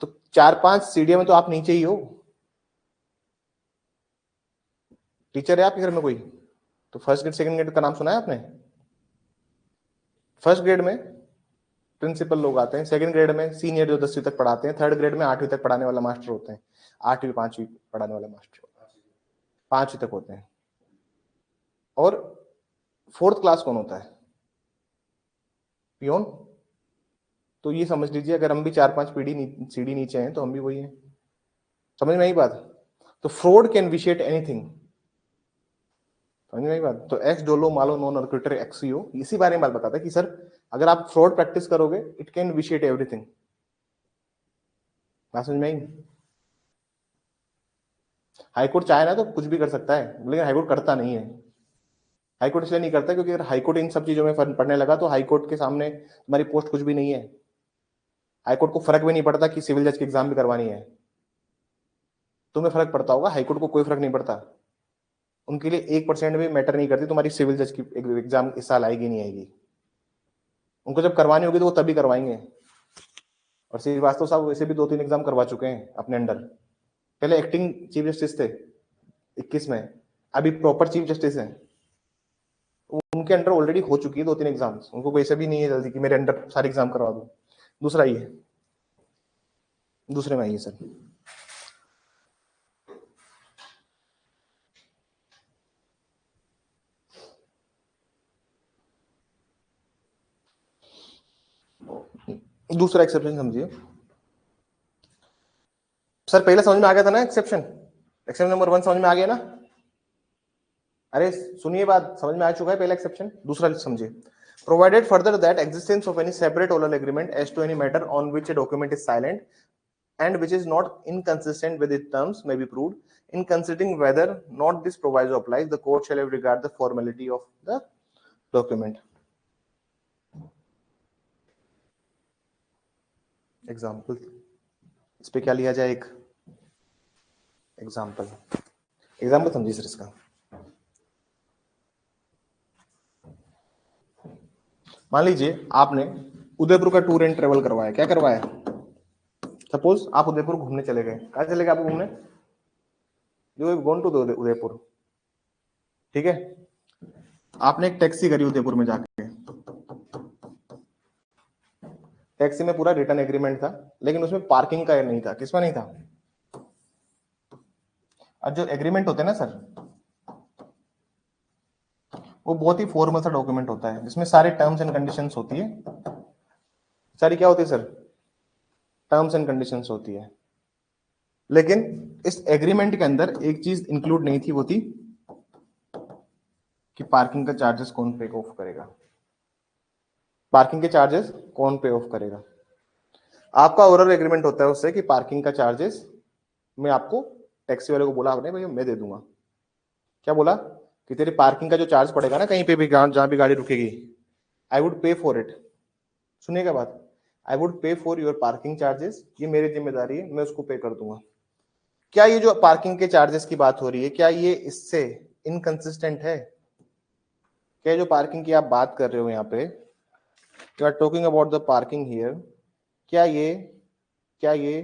तो 4-5 सीढ़ियों में तो आप नीचे ही हो। टीचर है आपके घर में कोई? तो फर्स्ट ग्रेड सेकंड ग्रेड का नाम सुना है आपने? फर्स्ट ग्रेड में प्रिंसिपल लोग आते हैं, सेकंड ग्रेड में सीनियर जो 10वीं तक पढ़ाते हैं, थर्ड ग्रेड में 8वीं तक पढ़ाने वाला मास्टर होते हैं, 8वीं 5वीं पढ़ाने वाला मास्टर 5वीं तक होते हैं। और फोर्थ क्लास कौन होता है? पियोन। तो ये समझ लीजिए अगर हम भी 4-5 सीढ़ी नीचे हैं तो हम भी वही हैं। समझ में आई बात? तो फ्रॉड कैन विशिएट एनीथिंग। समझ में आई बात? तो एक्स डोलो मालो नॉन अर्क्यूटर एक्सीओ इसी बारे में बात बताता है कि सर अगर आप फ्रॉड प्रैक्टिस करोगे इट कैन विशिएट एवरीथिंग। बात समझ में आई? हाईकोर्ट चाहे ना तो कुछ भी कर सकता है, लेकिन हाईकोर्ट करता नहीं है। हाईकोर्ट इसलिए नहीं करता क्योंकि अगर हाईकोर्ट इन सब चीजों में पढ़ने लगा तो हाईकोर्ट के सामने तुम्हारी पोस्ट कुछ भी नहीं है। हाईकोर्ट को फर्क भी नहीं पड़ता कि सिविल जज की एग्जाम भी करवानी है। तुम्हें फर्क पड़ता होगा, हाईकोर्ट को कोई फर्क नहीं पड़ता। उनके लिए 1% भी मैटर नहीं करती तुम्हारी सिविल जज की एग्जाम इस साल आएगी नहीं आएगी। उनको जब करवानी होगी तो वो तभी करवाएंगे। और श्रीवास्तव साहब वैसे भी 2-3 एग्जाम करवा चुके हैं अपने अंडर। पहले एक्टिंग चीफ जस्टिस थे 21 में, अभी प्रॉपर चीफ जस्टिस हैं। उनके अंडर ऑलरेडी हो चुकी है 2-3 एग्जाम्स। उनको वैसे भी नहीं है जल्दी कि मेरे अंडर सारे एग्जाम करवा दूं। दूसरा ये है, दूसरे में आइए सर। दूसरा एक्सेप्शन समझिए सर। पहले समझ में आ गया था ना एक्सेप्शन? एक्सेप्शन नंबर 1 समझ में आ गया ना? अरे सुनिए बात, समझ में आ चुका है पहला एक्सेप्शन। दूसरा समझिए, provided further that existence of any separate oral agreement as to any matter on which a document is silent and which is not inconsistent with its terms may be proved. In considering whether not this proviso applies, the court shall regard the formality of the document. Example, इस पे क्या लिया जाए? एक example समझिए sir इसका। मान लीजिए आपने उदयपुर का टूर एंड ट्रेवल करवाया। क्या करवाया? सपोज आप उदयपुर घूमने चले गए। कहाँ चले गए आप घूमने? You have gone to Udaipur, ठीक है। आपने एक टैक्सी करी उदयपुर में जाके। टैक्सी में पूरा रिटर्न एग्रीमेंट था, लेकिन उसमें पार्किंग का नहीं था। किसमें नहीं था? और जो एग्रीमेंट होते हैं ना सर, वो बहुत ही फॉर्मल सा डॉक्यूमेंट होता है जिसमें सारे टर्म्स एंड कंडीशंस होती है। सारी क्या होती है सर? टर्म्स एंड कंडीशंस होती है। लेकिन इस एग्रीमेंट के अंदर एक चीज इंक्लूड नहीं थी, वो थी कि पार्किंग का चार्जेस कौन पे ऑफ करेगा। पार्किंग के चार्जेस कौन पे ऑफ करेगा? आपका ओरल एग्रीमेंट होता है उससे कि पार्किंग का चार्जेस मैं आपको टैक्सी वाले को बोला आपने भैया मैं दे दूंगा। क्या बोला? कि तेरी पार्किंग का जो चार्ज पड़ेगा ना कहीं पे भी जहां भी गाड़ी रुकेगी, आई वुड पे फॉर इट। सुनिएगा बात, आई वुड पे फॉर योर पार्किंग चार्जेस, ये मेरी जिम्मेदारी है, मैं उसको पे कर दूंगा। क्या ये जो पार्किंग के चार्जेस की बात हो रही है, क्या ये इससे इनकंसिस्टेंट है? क्या जो पार्किंग की आप बात कर रहे हो यहाँ पे, you are talking about the parking here, क्या ये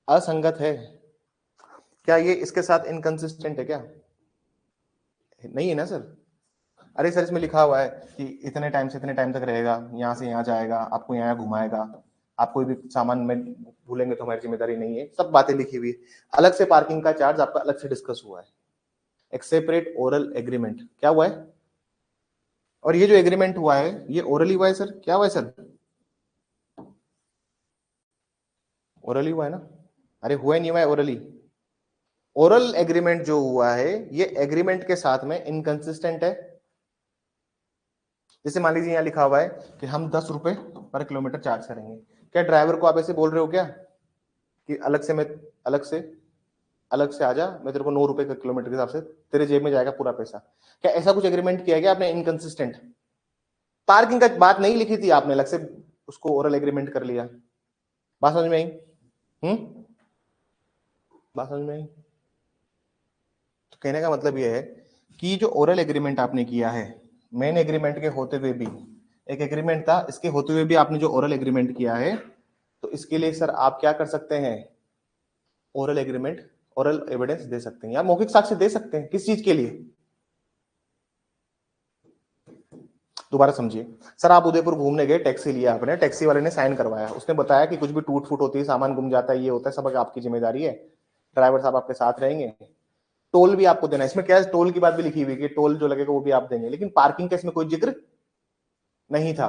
असंगत है? क्या ये इसके साथ इनकंसिस्टेंट है? क्या नहीं है ना सर? अरे सर इसमें लिखा हुआ है कि इतने टाइम से इतने टाइम तक रहेगा, यहाँ से यहाँ जाएगा, आपको यहाँ घुमाएगा, आप कोई भी सामान में भूलेंगे तो हमारी जिम्मेदारी नहीं है। सब बातें लिखी हुई है। अलग से पार्किंग का चार्ज आपका अलग से डिस्कस हुआ है। एक सेपरेट ओरल एग्रीमेंट क्या हुआ है? और ये जो एग्रीमेंट हुआ है ये ओरली हुआ है सर। क्या हुआ है सर? ओरली हुआ है ना? अरे हुआ ही नहीं हुआ है ओरली। ओरल एग्रीमेंट जो हुआ है ये एग्रीमेंट के साथ में इनकंसिस्टेंट है। जैसे मान लीजिए यहाँ लिखा हुआ है कि हम 10 रुपए पर किलोमीटर चार्ज करेंगे। क्या ड्राइवर को आप ऐसे बोल रहे हो क्या कि अलग से आजा, मैं तेरे को 9 रुपए का किलोमीटर के हिसाब से तेरे जेब में जाएगा पूरा पैसा? क्या ऐसा कुछ एग्रीमेंट किया गया आपने? इनकंसिस्टेंट। पार्किंग का बात नहीं लिखी थी आपने, अलग से उसको ओरल एग्रीमेंट कर लिया। बात समझ में आई? बात समझ में आई? तो कहने का मतलब यह है कि जो ओरल एग्रीमेंट आपने किया है, मेन एग्रीमेंट के होते हुए भी एक एग्रीमेंट था, इसके होते हुए भी आपने जो ओरल एग्रीमेंट किया है, तो इसके लिए सर आप क्या कर सकते हैं? ओरल एग्रीमेंट ओरल एविडेंस दे सकते हैं या मौखिक साक्ष्य दे सकते हैं। किस चीज के लिए? दोबारा समझिए। सर आप उदयपुर घूमने गए, टैक्सी लिया आपने, टैक्सी वाले ने साइन करवाया, उसने बताया कि कुछ भी टूट फूट होती है, सामान गुम जाता है, ये होता है, सब आपकी जिम्मेदारी है, ड्राइवर साहब आपके साथ रहेंगे, टोल भी आपको देना है। इसमें क्या है, टोल की बात भी लिखी हुई कि टोल जो लगेगा वो भी आप देंगे, लेकिन पार्किंग का इसमें कोई जिक्र नहीं था।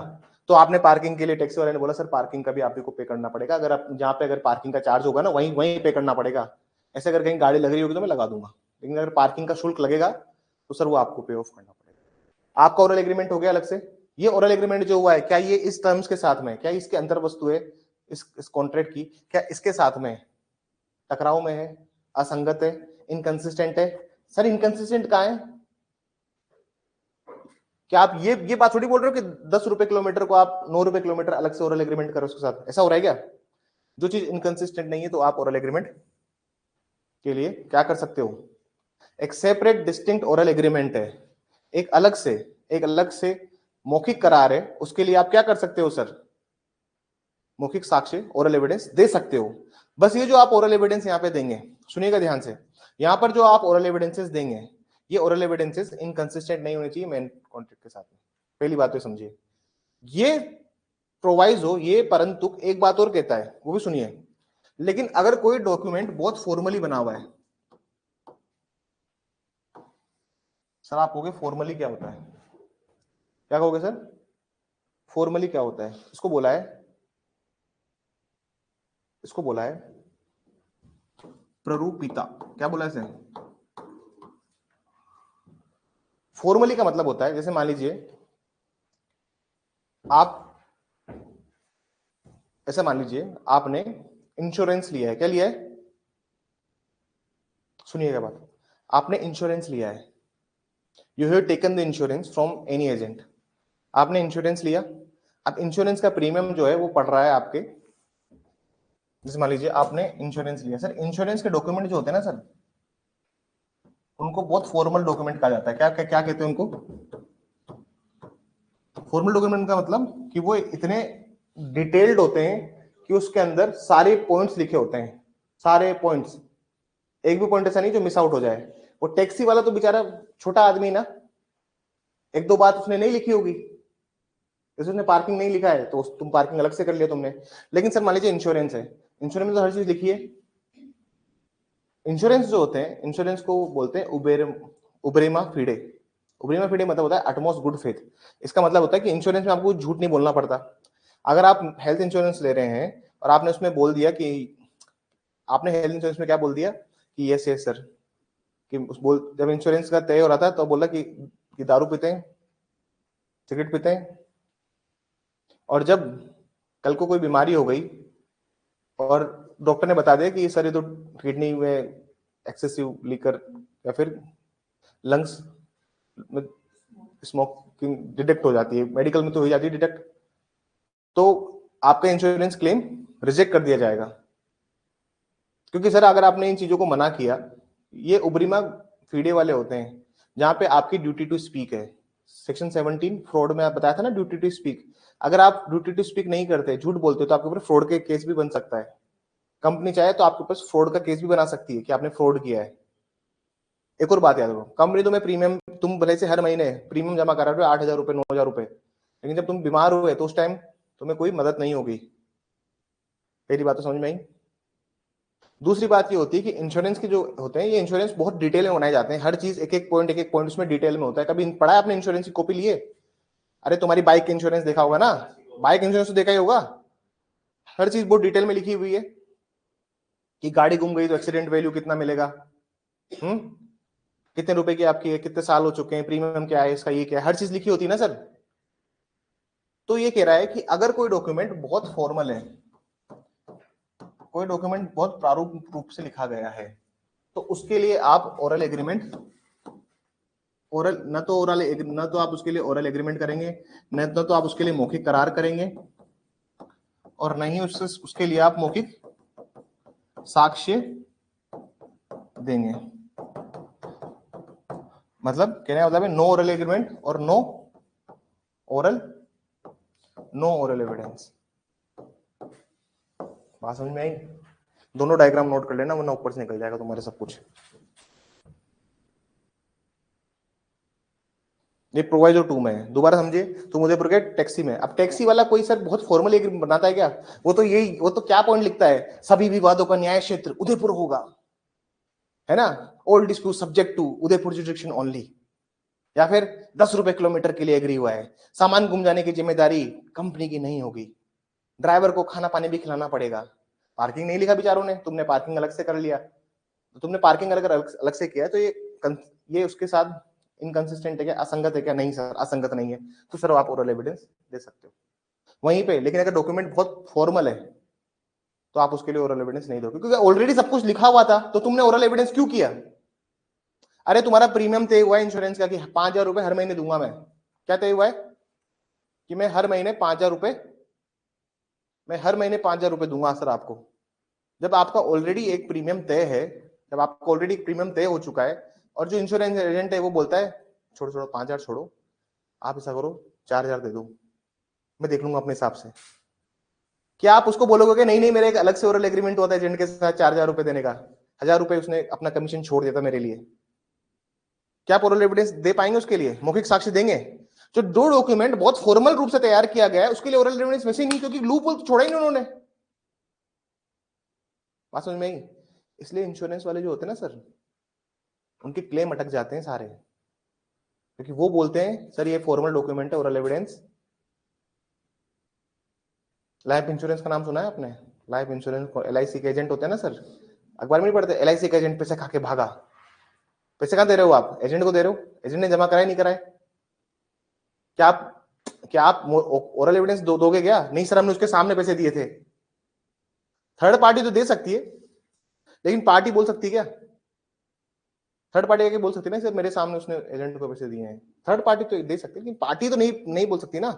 तो आपने पार्किंग के लिए टैक्सी वाले ने बोला सर पार्किंग का भी आप को पे करना पड़ेगा, अगर आप जहां पे अगर पार्किंग का चार्ज होगा ना वहीं वहीं पे करना पड़ेगा। ऐसे अगर कहीं गाड़ी लग रही होगी तो मैं लगा दूंगा, लेकिन अगर पार्किंग का शुल्क लगेगा तो सर वो आपको पे ऑफ करना पड़ेगा। आपका ओरल एग्रीमेंट हो गया अलग से। ये ओरल एग्रीमेंट जो हुआ है, क्या ये इस टर्म्स के साथ में, क्या इसके अंतर वस्तु है इस कॉन्ट्रैक्ट की, क्या इसके साथ में टकराव में है, असंगत है, इनकंसिस्टेंट है? सर इनकंसिस्टेंट कहां है? क्या आप ये बात थोड़ी बोल रहे हो कि 10 रुपए किलोमीटर को आप 9 रुपए किलोमीटर अलग से ओरल एग्रीमेंट करो उसके साथ? ऐसा हो रहा है क्या? जो चीज इनकंसिस्टेंट नहीं है तो आप ओरल एग्रीमेंट के लिए क्या कर सकते हो? एक सेपरेट डिस्टिंक्ट ओरल एग्रीमेंट है, एक अलग से मौखिक करार है, उसके लिए आप क्या कर सकते हो सर? मौखिक साक्ष्य ओरल एविडेंस दे सकते हो। बस ये जो आप ओरल एविडेंस यहां पे देंगे, सुनिएगा ध्यान से, यहां पर जो आप ओरल एविडेंसेस देंगे, ये ओरल एविडेंसेस इनकंसिस्टेंट नहीं होने चाहिए मेन कॉन्ट्रैक्ट के साथ में। पहली बात तो समझिए। ये प्रोवाइजो, ये परंतु एक बात और कहता है, वो भी सुनिए। लेकिन अगर कोई डॉक्यूमेंट बहुत फॉर्मली बना हुआ है, सर आप कहोगे फॉर्मली क्या होता है? क्या कहोगे सर? फॉर्मली क्या होता है? इसको बोला है प्ररूपिता। क्या बोला है इसे? फॉर्मली का मतलब होता है, जैसे मान लीजिए आप, ऐसा मान लीजिए आपने इंश्योरेंस लिया है। क्या लिया है? सुनिएगा बात, आपने इंश्योरेंस लिया है, you have taken the insurance from any agent. आपने इंश्योरेंस लिया, अब इंश्योरेंस का प्रीमियम जो है वो पड़ रहा है आपके, जैसे मान लीजिए आपने इंश्योरेंस लिया। सर इंश्योरेंस के डॉक्यूमेंट जो होते हैं ना सर, उनको बहुत फॉर्मल डॉक्यूमेंट कहा जाता है। क्या क्या, क्या कहते हैं उनको? फॉर्मल डॉक्यूमेंट का मतलब कि वो इतने डिटेल्ड होते हैं कि उसके अंदर सारे पॉइंट्स लिखे होते हैं, सारे पॉइंट्स, एक भी पॉइंट ऐसा नहीं जो मिस आउट हो जाए। वो टैक्सी वाला तो बेचारा छोटा आदमी ना, एक दो बात उसने नहीं लिखी होगी, जैसे उसने पार्किंग नहीं लिखा है तो तुम पार्किंग अलग से कर लिया तुमने। लेकिन सर मान लीजिए इंश्योरेंस है, इंश्योरेंस में तो हर चीज लिखी है। इंश्योरेंस जो होते हैं, इंश्योरेंस को बोलते हैं उबरेमा फिडे। उबरेमा फिडे मतलब होता है अटमोस्ट गुड फेथ। इसका मतलब होता है कि इंश्योरेंस में आपको झूठ नहीं बोलना पड़ता। अगर आप हेल्थ इंश्योरेंस ले रहे हैं और आपने उसमें बोल दिया कि, आपने हेल्थ इंश्योरेंस में क्या बोल दिया कि यस यस सर, कि उस बोल, जब इंश्योरेंस का तय हो रहा था तो बोला कि दारू पीते हैं, सिगरेट पीते हैं, और जब कल को कोई बीमारी हो गई और डॉक्टर ने बता दिया कि सर ये तो किडनी में एक्सेसिव लीकर या फिर लंग्स में स्मोकिंग डिटेक्ट हो जाती है, मेडिकल में तो हो जाती है डिटेक्ट, तो आपका इंश्योरेंस क्लेम रिजेक्ट कर दिया जाएगा। क्योंकि सर अगर आपने इन चीजों को मना किया, ये उबरीमा फीडे वाले होते हैं जहां पे आपकी ड्यूटी टू स्पीक है। सेक्शन 17 फ्रॉड में आप बताया था ना, ड्यूटी टू स्पीक। अगर आप ड्यूटी टू स्पीक नहीं करते, झूठ बोलते, तो आपके ऊपर फ्रॉड के केस भी बन सकता है। कंपनी चाहे तो आपके ऊपर फ्रॉड का केस भी बना सकती है कि आपने फ्रॉड किया है। एक और बात याद रखो, कंपनी तुम्हें प्रीमियम, तुम भले से हर महीने प्रीमियम जमा करा रहे हो 8,000 रुपए 9,000 रुपए, लेकिन जब तुम बीमार हुए तो उस टाइम तुम्हें कोई मदद नहीं होगी। पहली बात तो समझ में आई। दूसरी बात ये होती है कि इंश्योरेंस के जो होते हैं, ये इंश्योरेंस बहुत डिटेल में बनाए जाते हैं, हर चीज एक एक पॉइंट उसमें डिटेल में होता है। कभी पढ़ा है आपने इंश्योरेंस की कॉपी लिए? अरे तुम्हारी बाइक इंश्योरेंस देखा होगा ना, बाइक इंश्योरेंस तो देखा ही होगा, हर चीज बहुत डिटेल में लिखी हुई है कि गाड़ी गुम गई तो एक्सीडेंट वैल्यू कितना मिलेगा, कितने रुपए की आपकी है, कितने साल हो चुके हैं, प्रीमियम क्या है इसका, ये क्या है, हर चीज लिखी होती है ना सर। तो ये कह रहा है कि अगर कोई डॉक्यूमेंट बहुत फॉर्मल है, कोई डॉक्यूमेंट बहुत प्रारूप रूप से लिखा गया है, तो उसके लिए आप ओरल एग्रीमेंट, ओरल न तो आप उसके लिए ओरल एग्रीमेंट करेंगे, न तो आप उसके लिए मौखिक करार करेंगे, और न ही उसके लिए आप मौखिक साक्ष्य देंगे। मतलब कहने का मतलब है नो ओरल एग्रीमेंट और नो ओरल एविडेंस। बात समझ में आई? दोनों डायग्राम नोट कर लेना, वरना ऊपर से निकल जाएगा तुम्हारे सब कुछ। ये प्रोवाइजो 2 में है, दोबारा समझिए। तुम उदयपुर के टैक्सी में, अब टैक्सी वाला कोई सर बहुत फॉर्मल एग्रीमेंट बनाता है क्या? वो तो यही, वो तो क्या पॉइंट लिखता है, सभी विवादों का न्याय क्षेत्र उदयपुर होगा, है ना, all dispute subject to Udaipur jurisdiction only. या फिर 10 रुपए किलोमीटर के लिए एग्री हुआ है, सामान गुम जाने की जिम्मेदारी कंपनी की नहीं होगी, ड्राइवर को खाना पानी भी खिलाना पड़ेगा। पार्किंग नहीं लिखा बेचारों ने, तुमने पार्किंग अलग से कर लिया, तो तुमने पार्किंग अलग से किया, तो ये उसके साथ इनकंसिस्टेंट है क्या, असंगत है क्या? नहीं सर, असंगत नहीं है, तो सर आप ओरल एविडेंस दे सकते हो वहीं पे। लेकिन अगर डॉक्यूमेंट बहुत फॉर्मल है तो आप उसके लिए ओरल एविडेंस नहीं दोगे, क्योंकि ऑलरेडी सब कुछ लिखा हुआ था, तो तुमने ओरल एविडेंस क्यों किया? अरे तुम्हारा प्रीमियम तय हुआ है इंश्योरेंस का कि 5,000 रुपए हर महीने दूंगा मैं। क्या तय हुआ है? कि मैं हर महीने 5,000 रुपए, मैं हर महीने 5,000 रुपए दूंगा सर आपको। जब आपका ऑलरेडी एक प्रीमियम तय है, जब आपका ऑलरेडी एक प्रीमियम तय हो चुका है, और जो इंश्योरेंस एजेंट है वो बोलता है छोड़ो छोड़ो 5,000 छोड़ो, आप ऐसा करो 4,000 दे दो, मैं देख लूंगा अपने हिसाब से, क्या आप उसको बोलोगे कि नहीं नहीं मेरा एक अलग से ओरल एग्रीमेंट होता है एजेंट के साथ 4,000 रुपए देने का, 1,000 रुपए उसने अपना कमीशन छोड़ दिया था मेरे लिए? क्या आप ओरल एविडेंस दे पाएंगे उसके लिए? मौखिक साक्ष्य देंगे? जो दो डॉक्यूमेंट बहुत फॉर्मल रूप से तैयार किया गया है उसके लिए ओरल एविडेंस वैसे ही नहीं, क्योंकि लूप होल छोड़ा ही नहीं उन्होंने। बात समझ में आई? इसलिए इंश्योरेंस वाले जो होते हैं ना सर, उनके क्लेम अटक जाते हैं सारे, क्योंकि वो बोलते हैं सर ये फॉर्मल डॉक्यूमेंट है ओरल एविडेंस। लाइफ इंश्योरेंस का नाम सुना है आपने? लाइफ इंश्योरेंस LIC के एजेंट होते हैं ना सर, अखबार में नहीं पढ़ते? LIC का एजेंट पैसे खा के भागा, पैसे कहां दे रहे हो आप? एजेंट को दे रहे हो, एजेंट ने जमा कराए नहीं कराए? क्या आप ओरल एविडेंस दोगे क्या? नहीं सर हमने उसके सामने पैसे दिए थे। थर्ड पार्टी तो दे सकती है, लेकिन पार्टी बोल सकती है क्या? थर्ड पार्टी आके बोल सकती है ना सर मेरे सामने उसने एजेंट को पैसे दिए हैं। थर्ड पार्टी तो दे सकती है, लेकिन पार्टी तो नहीं बोल सकती ना।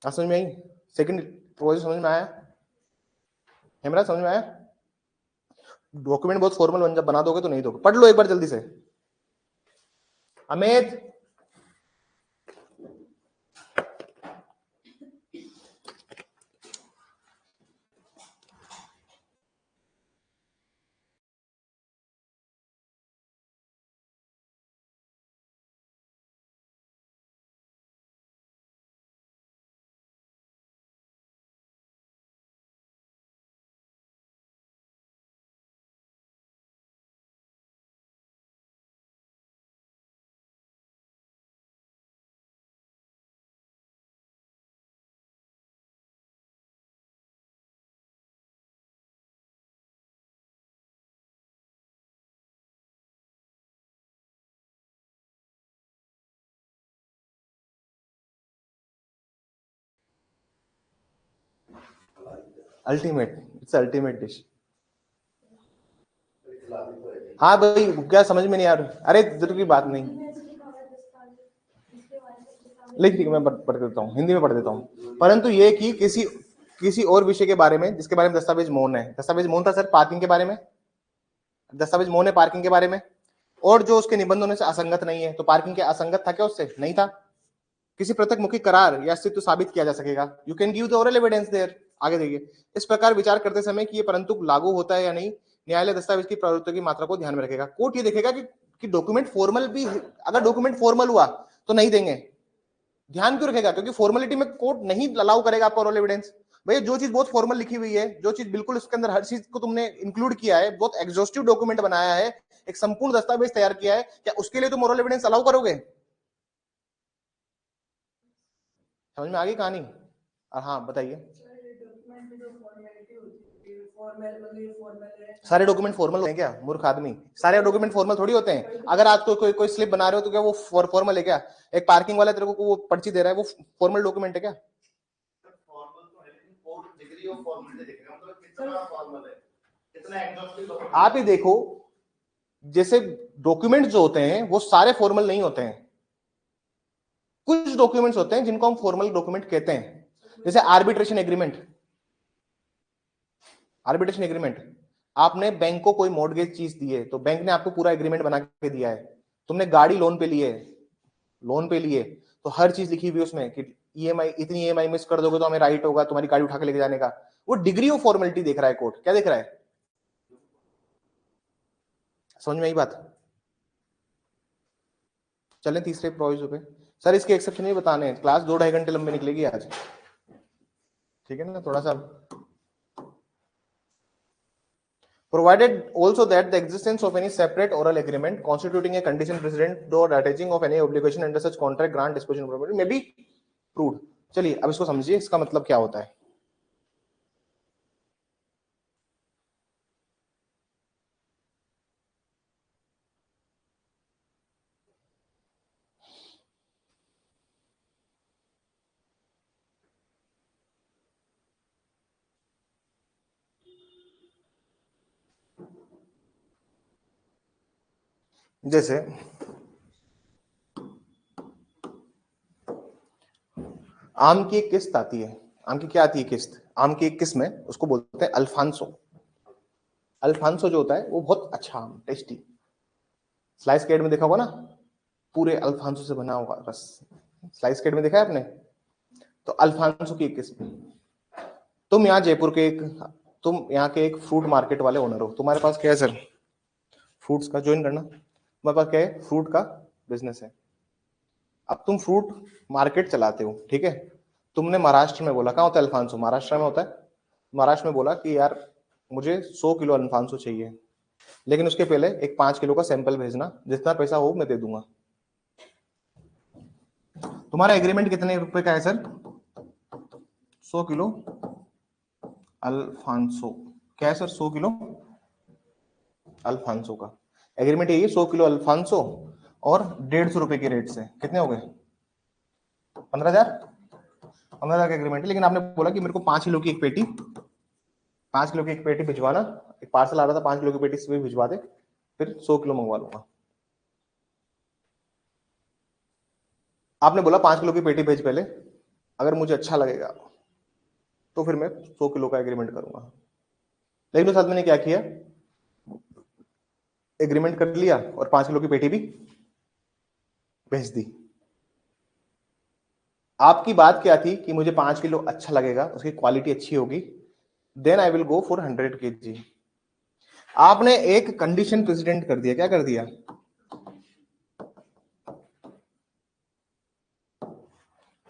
समझ में आई? सेकंड प्रोसेस समझ में आया? हेमराज समझ में आया? डॉक्यूमेंट बहुत फॉर्मल बना दोगे तो नहीं दोगे। पढ़ लो एक बार जल्दी से। Amit ultimate, it's ultimate dish. हाँ भाई क्या समझ में नहीं आ रहा? अरे इधर की बात नहीं, लिख मैं पढ़ देता हूँ, हिंदी में पढ़ देता हूँ। परंतु ये कि किसी और विषय के बारे में जिसके बारे में दस्तावेज मौन है, दस्तावेज मौन था सर पार्किंग के बारे में, दस्तावेज मौन है पार्किंग के बारे में, और जो उसके निबंधों से असंगत नहीं है, तो पार्किंग के असंगत था क्या? उससे नहीं था। किसी पृथक मौखिक करार या अस्तित्व साबित किया जा सकेगा, you can give the oral evidence there. आगे देखिए, इस प्रकार विचार करते समय कि ये परंतु लागू होता है या नहीं, न्यायालय दस्तावेज की प्रवृत्ति की मात्रा को ध्यान में रखेगा। कोर्ट ये देखेगा कि डॉक्यूमेंट फॉर्मल भी, अगर डॉक्यूमेंट फॉर्मल हुआ तो नहीं देंगे। ध्यान क्यों रखेगा? क्योंकि फॉर्मेलिटी में कोर्ट नहीं अलाउ करेगा आपको ओरल एविडेंस। भैया जो चीज बहुत फॉर्मल लिखी हुई है, जो चीज बिल्कुल इसके अंदर हर चीज को तुमने इंक्लूड किया है, बहुत एग्जॉस्टिव डॉक्यूमेंट बनाया है, एक संपूर्ण दस्तावेज तैयार किया है, क्या उसके लिए तुम ओरल एविडेंस अलाउ करोगे? समझ में आ गई कहानी? हाँ बताइए। सारे डॉक्यूमेंट फॉर्मल होते हैं क्या? मूर्ख आदमी, सारे डॉक्यूमेंट फॉर्मल थोड़ी होते हैं। अगर आज कोई स्लिप बना रहे हो तो क्या वो फॉर्मल है क्या? एक पार्किंग वाला तेरे को वो पर्ची दे रहा है, वो फॉर्मल डॉक्यूमेंट है क्या? आप ही देखो, जैसे डॉक्यूमेंट जो होते हैं वो सारे फॉर्मल नहीं होते हैं। कुछ डॉक्यूमेंट्स होते हैं जिनको हम फॉर्मल डॉक्यूमेंट कहते हैं, जैसे आर्बिट्रेशन एग्रीमेंट। आर्बिट्रेशन एग्रीमेंट, आपने बैंक को कोई मॉर्गेज चीज दी है, तो बैंक ने आपको पूरा एग्रीमेंट बना के दिया है। तुमने गाड़ी लोन पे लिए, तो हर चीज लिखी हुई उसमें कि ईएमआई, इतनी ईएमआई मिस कर दोगे तो हमें राइट होगा तुम्हारी गाड़ी उठा के लेके जाने का। वो डिग्री ऑफ फॉर्मेलिटी देख रहा है कोर्ट, क्या देख रहा है? समझ में आई बात? चलें तीसरे प्रोविजो पे। सर इसके एक्सेप्शन नहीं बताने हैं, क्लास 2-2.5 घंटे लंबे निकलेगी आज, ठीक है ना? थोड़ा सा provided also that the existence of any separate oral agreement constituting a condition precedent or attaching of any obligation under such contract grant disposition of property may be proved। चलिए अब इसको समझिए, इसका मतलब क्या होता है। जैसे आम की एक किस्त आती है, आम की क्या आती है किस्त, आम की एक किस्म है, उसको बोलते हैं अल्फांसो। अल्फांसो जो होता है वो बहुत अच्छा आम, टेस्टी, स्लाइस केट में देखा होगा ना, पूरे अल्फांसो से बना होगा बस, स्लाइस केट में देखा है आपने? तो अल्फांसो की एक किस्म। तुम यहाँ जयपुर के एक, तुम यहाँ के एक फ्रूट मार्केट वाले ओनर हो, तुम्हारे पास क्या है सर? फ्रूट्स का, ज्वाइन करना, तुम्हारे पास क्या है? फ्रूट का बिजनेस है। अब तुम फ्रूट मार्केट चलाते हो, ठीक है? तुमने महाराष्ट्र में बोला, कहाँ होता है अल्फांसो? महाराष्ट्र में होता है। महाराष्ट्र में बोला कि यार मुझे 100 किलो अल्फांसो चाहिए, लेकिन उसके पहले एक 5 किलो का सैंपल भेजना, जितना पैसा हो मैं दे दूंगा। तुम्हारा एग्रीमेंट कितने रुपए का है सर? 100 किलो अल्फांसो। क्या है सर? 100 किलो अल्फांसो का एग्रीमेंट यही है, 100 किलो अल्फांसो और 150 रुपए के रेट से कितने हो गए? 15,000। 15,000 का एग्रीमेंट है, लेकिन आपने बोला कि मेरे को 5 किलो की एक पेटी, 5 किलो की एक पेटी भिजवाना, एक पार्सल आ रहा था 5 किलो की पेटी से भी भिजवा दे, फिर 100 किलो मंगवा लूंगा। आपने बोला 5 किलो की पेटी भेज पहले, अगर मुझे अच्छा लगेगा तो फिर मैं 100 किलो का एग्रीमेंट करूंगा। लेकिन उस आदमी ने क्या किया? एग्रीमेंट कर लिया और 5 किलो की पेटी भी भेज दी। आपकी बात क्या थी कि मुझे 5 किलो अच्छा लगेगा, उसकी क्वालिटी अच्छी होगी, then I will go for 100 kg। आपने एक कंडीशन प्रेसिडेंट कर दिया, क्या कर दिया?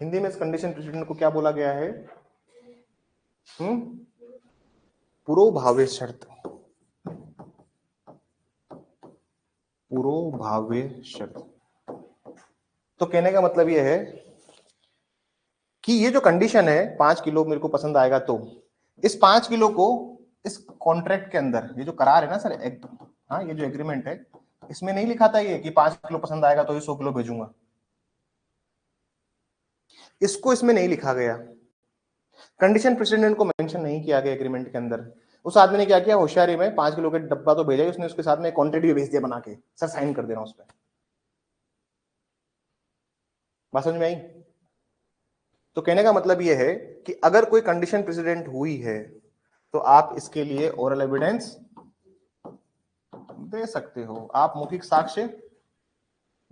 हिंदी में इस कंडीशन प्रेसिडेंट को क्या बोला गया है? पूर्वभाव्य शर्त। पूर्वभाव्य शर्त। तो कहने का मतलब यह है कि ये जो कंडीशन है 5 किलो मेरे को पसंद आएगा, तो इस 5 किलो को इस कॉन्ट्रैक्ट के अंदर, ये जो करार है ना सर, हाँ ये जो एग्रीमेंट है, इसमें नहीं लिखा था ये कि 5 किलो पसंद आएगा तो ये 100 किलो भेजूंगा, इसको इसमें नहीं लिखा गया, कंडीशन प्रेसिडेंट को मेंशन नहीं किया गया एग्रीमेंट के अंदर। उस आदमी ने क्या किया होशियारी में, 5 किलो का डब्बा तो भेजा ही उसने, उसके साथ में कॉन्ट्रैक्ट भी भेज दिया बना के, सर साइन कर देना उस पर। बात समझ में आई? तो कहने का मतलब यह है कि अगर कोई कंडीशन प्रेसिडेंट हुई है तो आप इसके लिए ओरल एविडेंस दे सकते हो, आप मौखिक साक्ष्य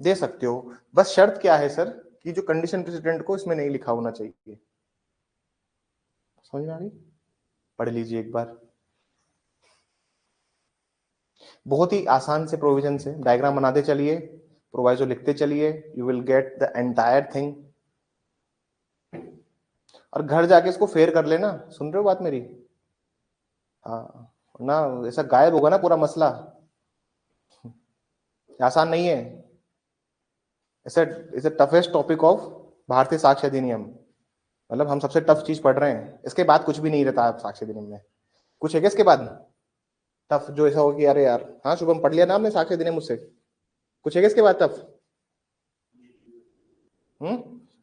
दे सकते हो। बस शर्त क्या है सर कि जो कंडीशन प्रेसिडेंट को इसमें नहीं लिखा होना चाहिए। समझ में आ गई? पढ़ लीजिए एक बार, बहुत ही आसान से प्रोविजन से डायग्राम बनाते चलिए, प्रोवाइजो लिखते चलिए, you will get the entire thing. और घर जाके इसको फेयर कर लेना, सुन रहे हो बात मेरी? हाँ ना, ऐसा गायब होगा ना पूरा मसला, आसान नहीं है। इट्स टफेस्ट टॉपिक ऑफ भारतीय साक्ष्य अधिनियम, मतलब हम सबसे टफ चीज पढ़ रहे हैं, इसके बाद कुछ भी नहीं रहता साक्ष्य अधिनियम में। कुछ है क्या इसके बाद टफ जो ऐसा हो कि अरे यार, हाँ शुभम पढ़ लिया ना आपने साक्ष्य अधिनियम मुझसे? कुछ है क्या इसके बाद टफ?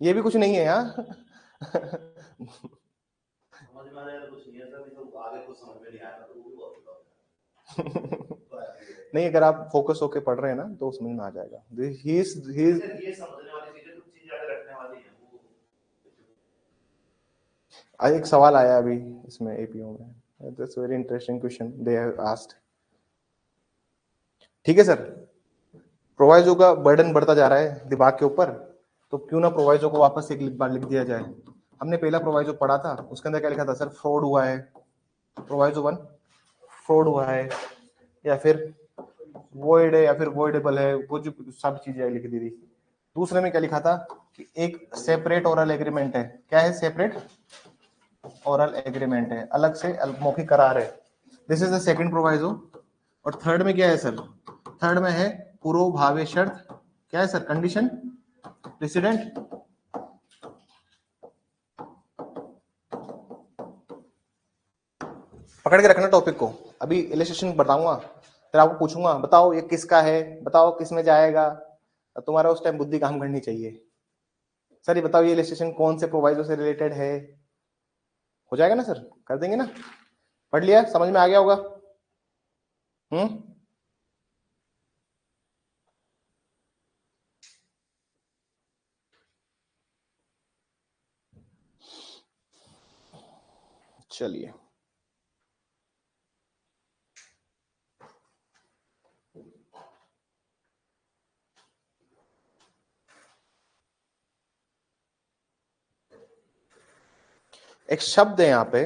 ये भी कुछ नहीं है। हाँ समझ में आ जाएगा कुछ नहीं है सर, नहीं तो आगे कुछ समझ में नहीं आएगा तो वो भी बहुत नहीं, अगर आप फोकस होके पढ़ रहे हैं ना तो समझ में आ जाएगा। ये समझने वाली चीजें, कुछ चीजें याद रखने वाली हैं वो। एक सवाल आया अभी इसमें एपीओ में, that's very interesting question they have asked. ठीक है सर, प्रोवाइजो का बर्डन बढ़ता जा रहा है दिमाग के ऊपर, तो क्यों ना प्रोवाइजो को वापस एक बार लिख दिया जाए। हमने पहला प्रोवाइजो पढ़ा था, उसके अंदर क्या लिखा था सर? फ्रॉड हुआ है, प्रोवाइजो 1 फ्रॉड हुआ है, या फिर वॉइड है, या फिर वॉइडेबल है, वो जो सब चीजें लिख दी थी। दूसरे में क्या लिखा था कि एक सेपरेट ओरल एग्रीमेंट है। क्या है? सेपरेट ओरल एग्रीमेंट है, अलग से मौखिक करार है। This is the second proviso. और थर्ड में क्या है सर? थर्ड में है पूर्वभावी शर्त। क्या है सर? Condition president. पकड़ के रखना टॉपिक को। अभी इलस्ट्रेशन बताऊंगा, फिर आपको पूछूंगा बताओ ये किसका है, बताओ किस में जाएगा। तुम्हारा उस टाइम बुद्धि काम करनी चाहिए। सर ये बताओ ये इलस्ट्रेशन कौन से प्रोवाइजो से रिलेटेड है? हो जाएगा ना सर? कर देंगे ना? पढ़ लिया? समझ में आ गया होगा? चलिए, एक शब्द है यहाँ पे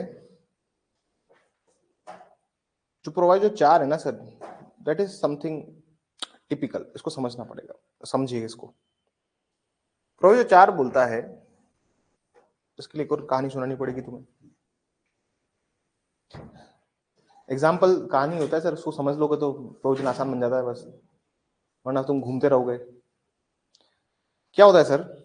जो प्रोवाइजो 4 है ना sir, that is something typical. इसको समझना पड़ेगा, समझिए इसको। प्रोवाइजो 4 बोलता है, इसके लिए एक और कहानी सुनानी पड़ेगी तुम्हें। एग्जाम्पल कहानी होता है सर, उसको समझ लोगे तो प्रोविजन आसान बन जाता है बस, वरना तुम घूमते रहोगे। क्या होता है सर?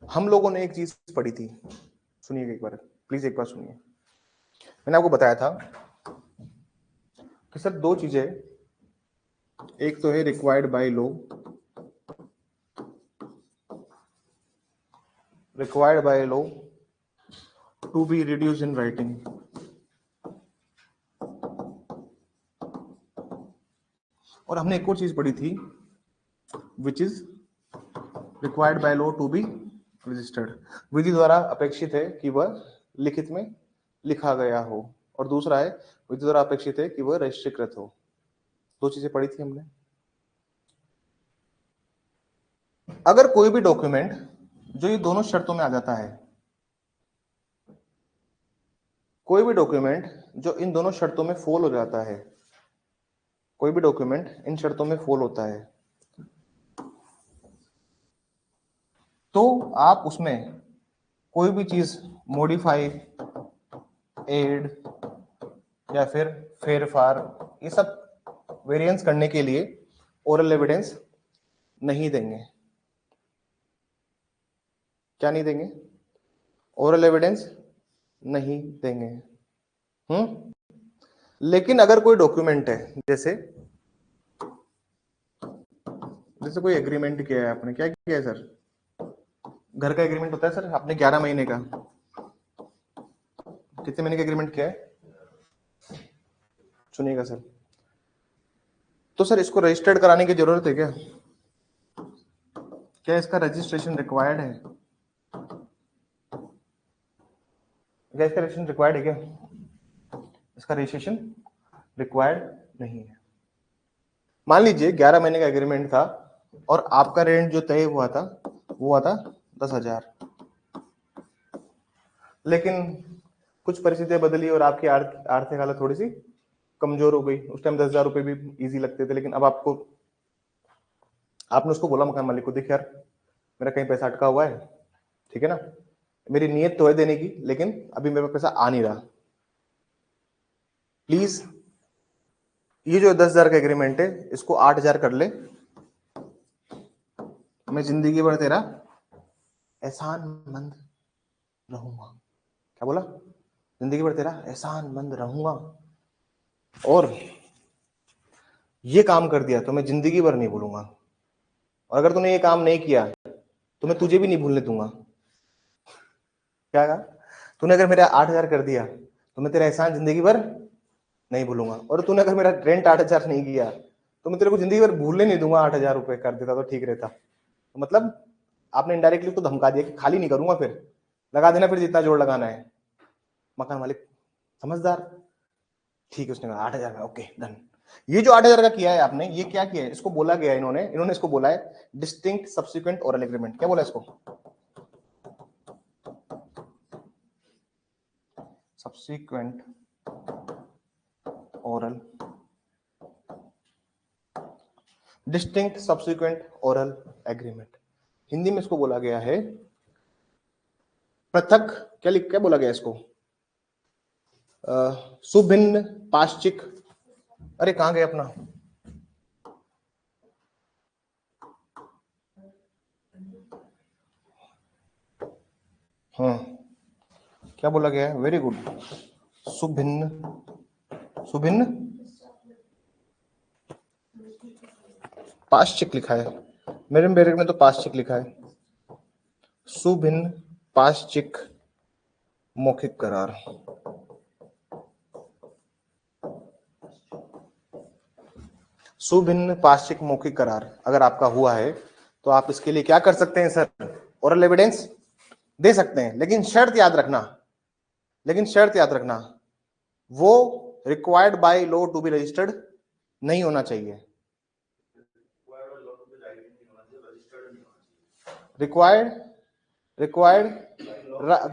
हम लोगों ने एक चीज पढ़ी थी, सुनिए एक बार, प्लीज एक बार सुनिए। मैंने आपको बताया था कि सर दो चीजें, एक तो है required by law, required by law to be reduce in writing, और हमने एक और चीज पढ़ी थी which is required by law to be registered. विधि द्वारा अपेक्षित है कि वह लिखित में लिखा गया हो, और दूसरा है विधि द्वारा अपेक्षित है कि वह रजिस्ट्रीकृत हो। दो चीजें पढ़ी थी हमने। अगर कोई भी डॉक्यूमेंट जो ये दोनों शर्तों में आ जाता है, कोई भी डॉक्यूमेंट जो इन दोनों शर्तों में फॉल हो जाता है, कोई भी डॉक्यूमेंट इन शर्तों में फॉल होता है, तो आप उसमें कोई भी चीज मॉडिफाई, एड या फिर फेरफार, ये सब वेरिएंस करने के लिए ओरल एविडेंस नहीं देंगे। क्या नहीं देंगे? ओरल एविडेंस नहीं देंगे। लेकिन अगर कोई डॉक्यूमेंट है, जैसे जैसे कोई एग्रीमेंट किया है आपने, क्या किया है सर? घर का एग्रीमेंट होता है सर, आपने 11 महीने का, कितने महीने का एग्रीमेंट किया है? सुनिएगा सर, तो सर इसको रजिस्टर्ड कराने की जरूरत है क्या? क्या इसका रजिस्ट्रेशन रिक्वायर्ड है? क्या इसका रजिस्ट्रेशन रिक्वायर्ड है क्या? इसका रजिस्ट्रेशन रिक्वायर्ड नहीं है। मान लीजिए 11 महीने का एग्रीमेंट था और आपका रेंट जो तय हुआ था वो हुआ था 10,000, लेकिन कुछ परिस्थितियां बदली और आपकी आर्थिक हालत थोड़ी सी कमजोर हो गई। उस टाइम 10,000 रुपए भी इजी लगते थे, लेकिन अब आपने उसको बोला मकान मालिक को, देख यार मेरा कहीं पैसा अटका हुआ है, ठीक है ना, मेरी नीयत तो है देने की, लेकिन अभी मेरे पास पैसा आ नहीं रहा, प्लीज ये जो 10,000 का एग्रीमेंट है इसको 8,000 कर ले, मैं जिंदगी भर तेरा एहसानमंद रहूंगा। क्या बोला? जिंदगी भर तेरा एहसानमंद रहूंगा, और ये काम कर दिया तो मैं जिंदगी भर नहीं भूलूंगा, और अगर तूने ये काम नहीं किया तो मैं तुझे भी नहीं भूलने दूंगा। क्या कहा? तूने अगर मेरा 8,000 कर दिया तो मैं तेरा एहसान जिंदगी भर नहीं भूलूंगा, और तूने अगर मेरा रेंट 8,000 नहीं किया तो मैं तेरे को जिंदगी भर भूलने नहीं दूंगा, 8,000 रुपए कर देता तो ठीक रहता। तो मतलब आपने इनडायरेक्टली तो धमका दिया कि खाली नहीं करूंगा, फिर लगा देना फिर जितना जोड़ लगाना है। मकान मालिक समझदार, ठीक है, उसने कहा 8,000 का, ओके डन। ये जो 8,000 का किया है आपने, ये क्या किया है, इसको बोला गया है इन्होंने इसको बोला है डिस्टिंक्ट सब्सिक्वेंट ओरल एग्रीमेंट। क्या बोला इसको? Subsequent oral, distinct subsequent oral agreement. Hindi में इसको बोला गया है पृथक, क्या बोला गया इसको? सुभिन्न पाश्चिक, अरे कहां गए अपना, हाँ क्या बोला गया है, वेरी गुड, सुभिन्न, सुभिन्न पाश्चिक लिखा है, मेरे में तो पाश्चिक लिखा है, सुभिन्न पाश्चिक मौखिक करार। सुभिन्न पाश्चिक मौखिक करार अगर आपका हुआ है तो आप इसके लिए क्या कर सकते हैं सर? ओरल एविडेंस दे सकते हैं, लेकिन शर्त याद रखना, वो required by law to be registered नहीं होना चाहिए। रिक्वायर्ड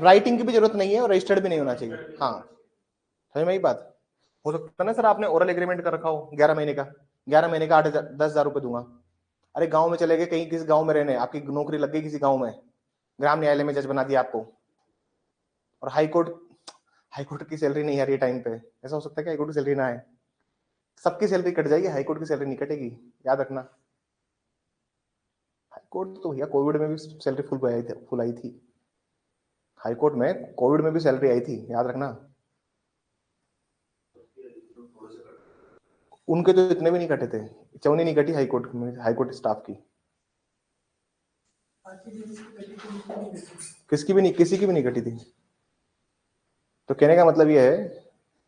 राइटिंग की भी जरूरत नहीं है और रजिस्टर्ड भी नहीं होना चाहिए। हाँ समझ में आई बात? हो सकता है ना सर आपने ओरल एग्रीमेंट कर रखा हो 11 महीने का, 8,000 10,000 रुपए दूंगा। अरे गांव में चले गए, कहीं किसी गांव में रहने, आपकी नौकरी लग गई किसी गांव में, ग्राम न्यायालय में जज बना दिया आपको, और हाईकोर्ट की सैलरी नहीं आ रही है टाइम पे। ऐसा हो सकता है कि हाईकोर्ट की सैलरी ना आए? सबकी सैलरी कट जाएगी, हाईकोर्ट की सैलरी नहीं कटेगी, याद रखना। हाईकोर्ट तो भैया कोविड में भी सैलरी फुल आई थी, हाईकोर्ट में कोविड में भी सैलरी आई थी, याद रखना। उनके तो इतने भी नहीं कटे थे, चौनी नहीं कटी हाईकोर्ट में, हाईकोर्ट स्टाफ की किसी की भी नहीं कटी थी। तो कहने का मतलब यह है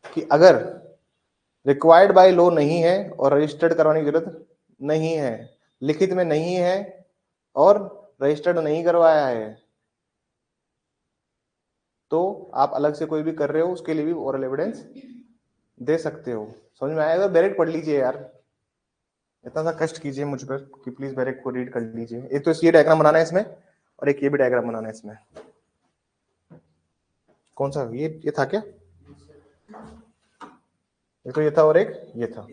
कि अगर रिक्वायर्ड बाय लॉ नहीं है और रजिस्टर्ड करवाने की जरूरत नहीं है, लिखित में नहीं है और रजिस्टर्ड नहीं करवाया है, तो आप अलग से कोई भी कर रहे हो उसके लिए भी ओरल एविडेंस दे सकते हो। समझ में आएगा? बैरेक पढ़ लीजिए यार, इतना सा कष्ट कीजिए मुझ पर कि प्लीज बैरेक को रीड कर लीजिए। एक तो ये डायग्राम बनाना है इसमें, और एक ये भी डायग्राम बनाना है इसमें। कौन सा ये था क्या? एक तो ये था और एक ये था।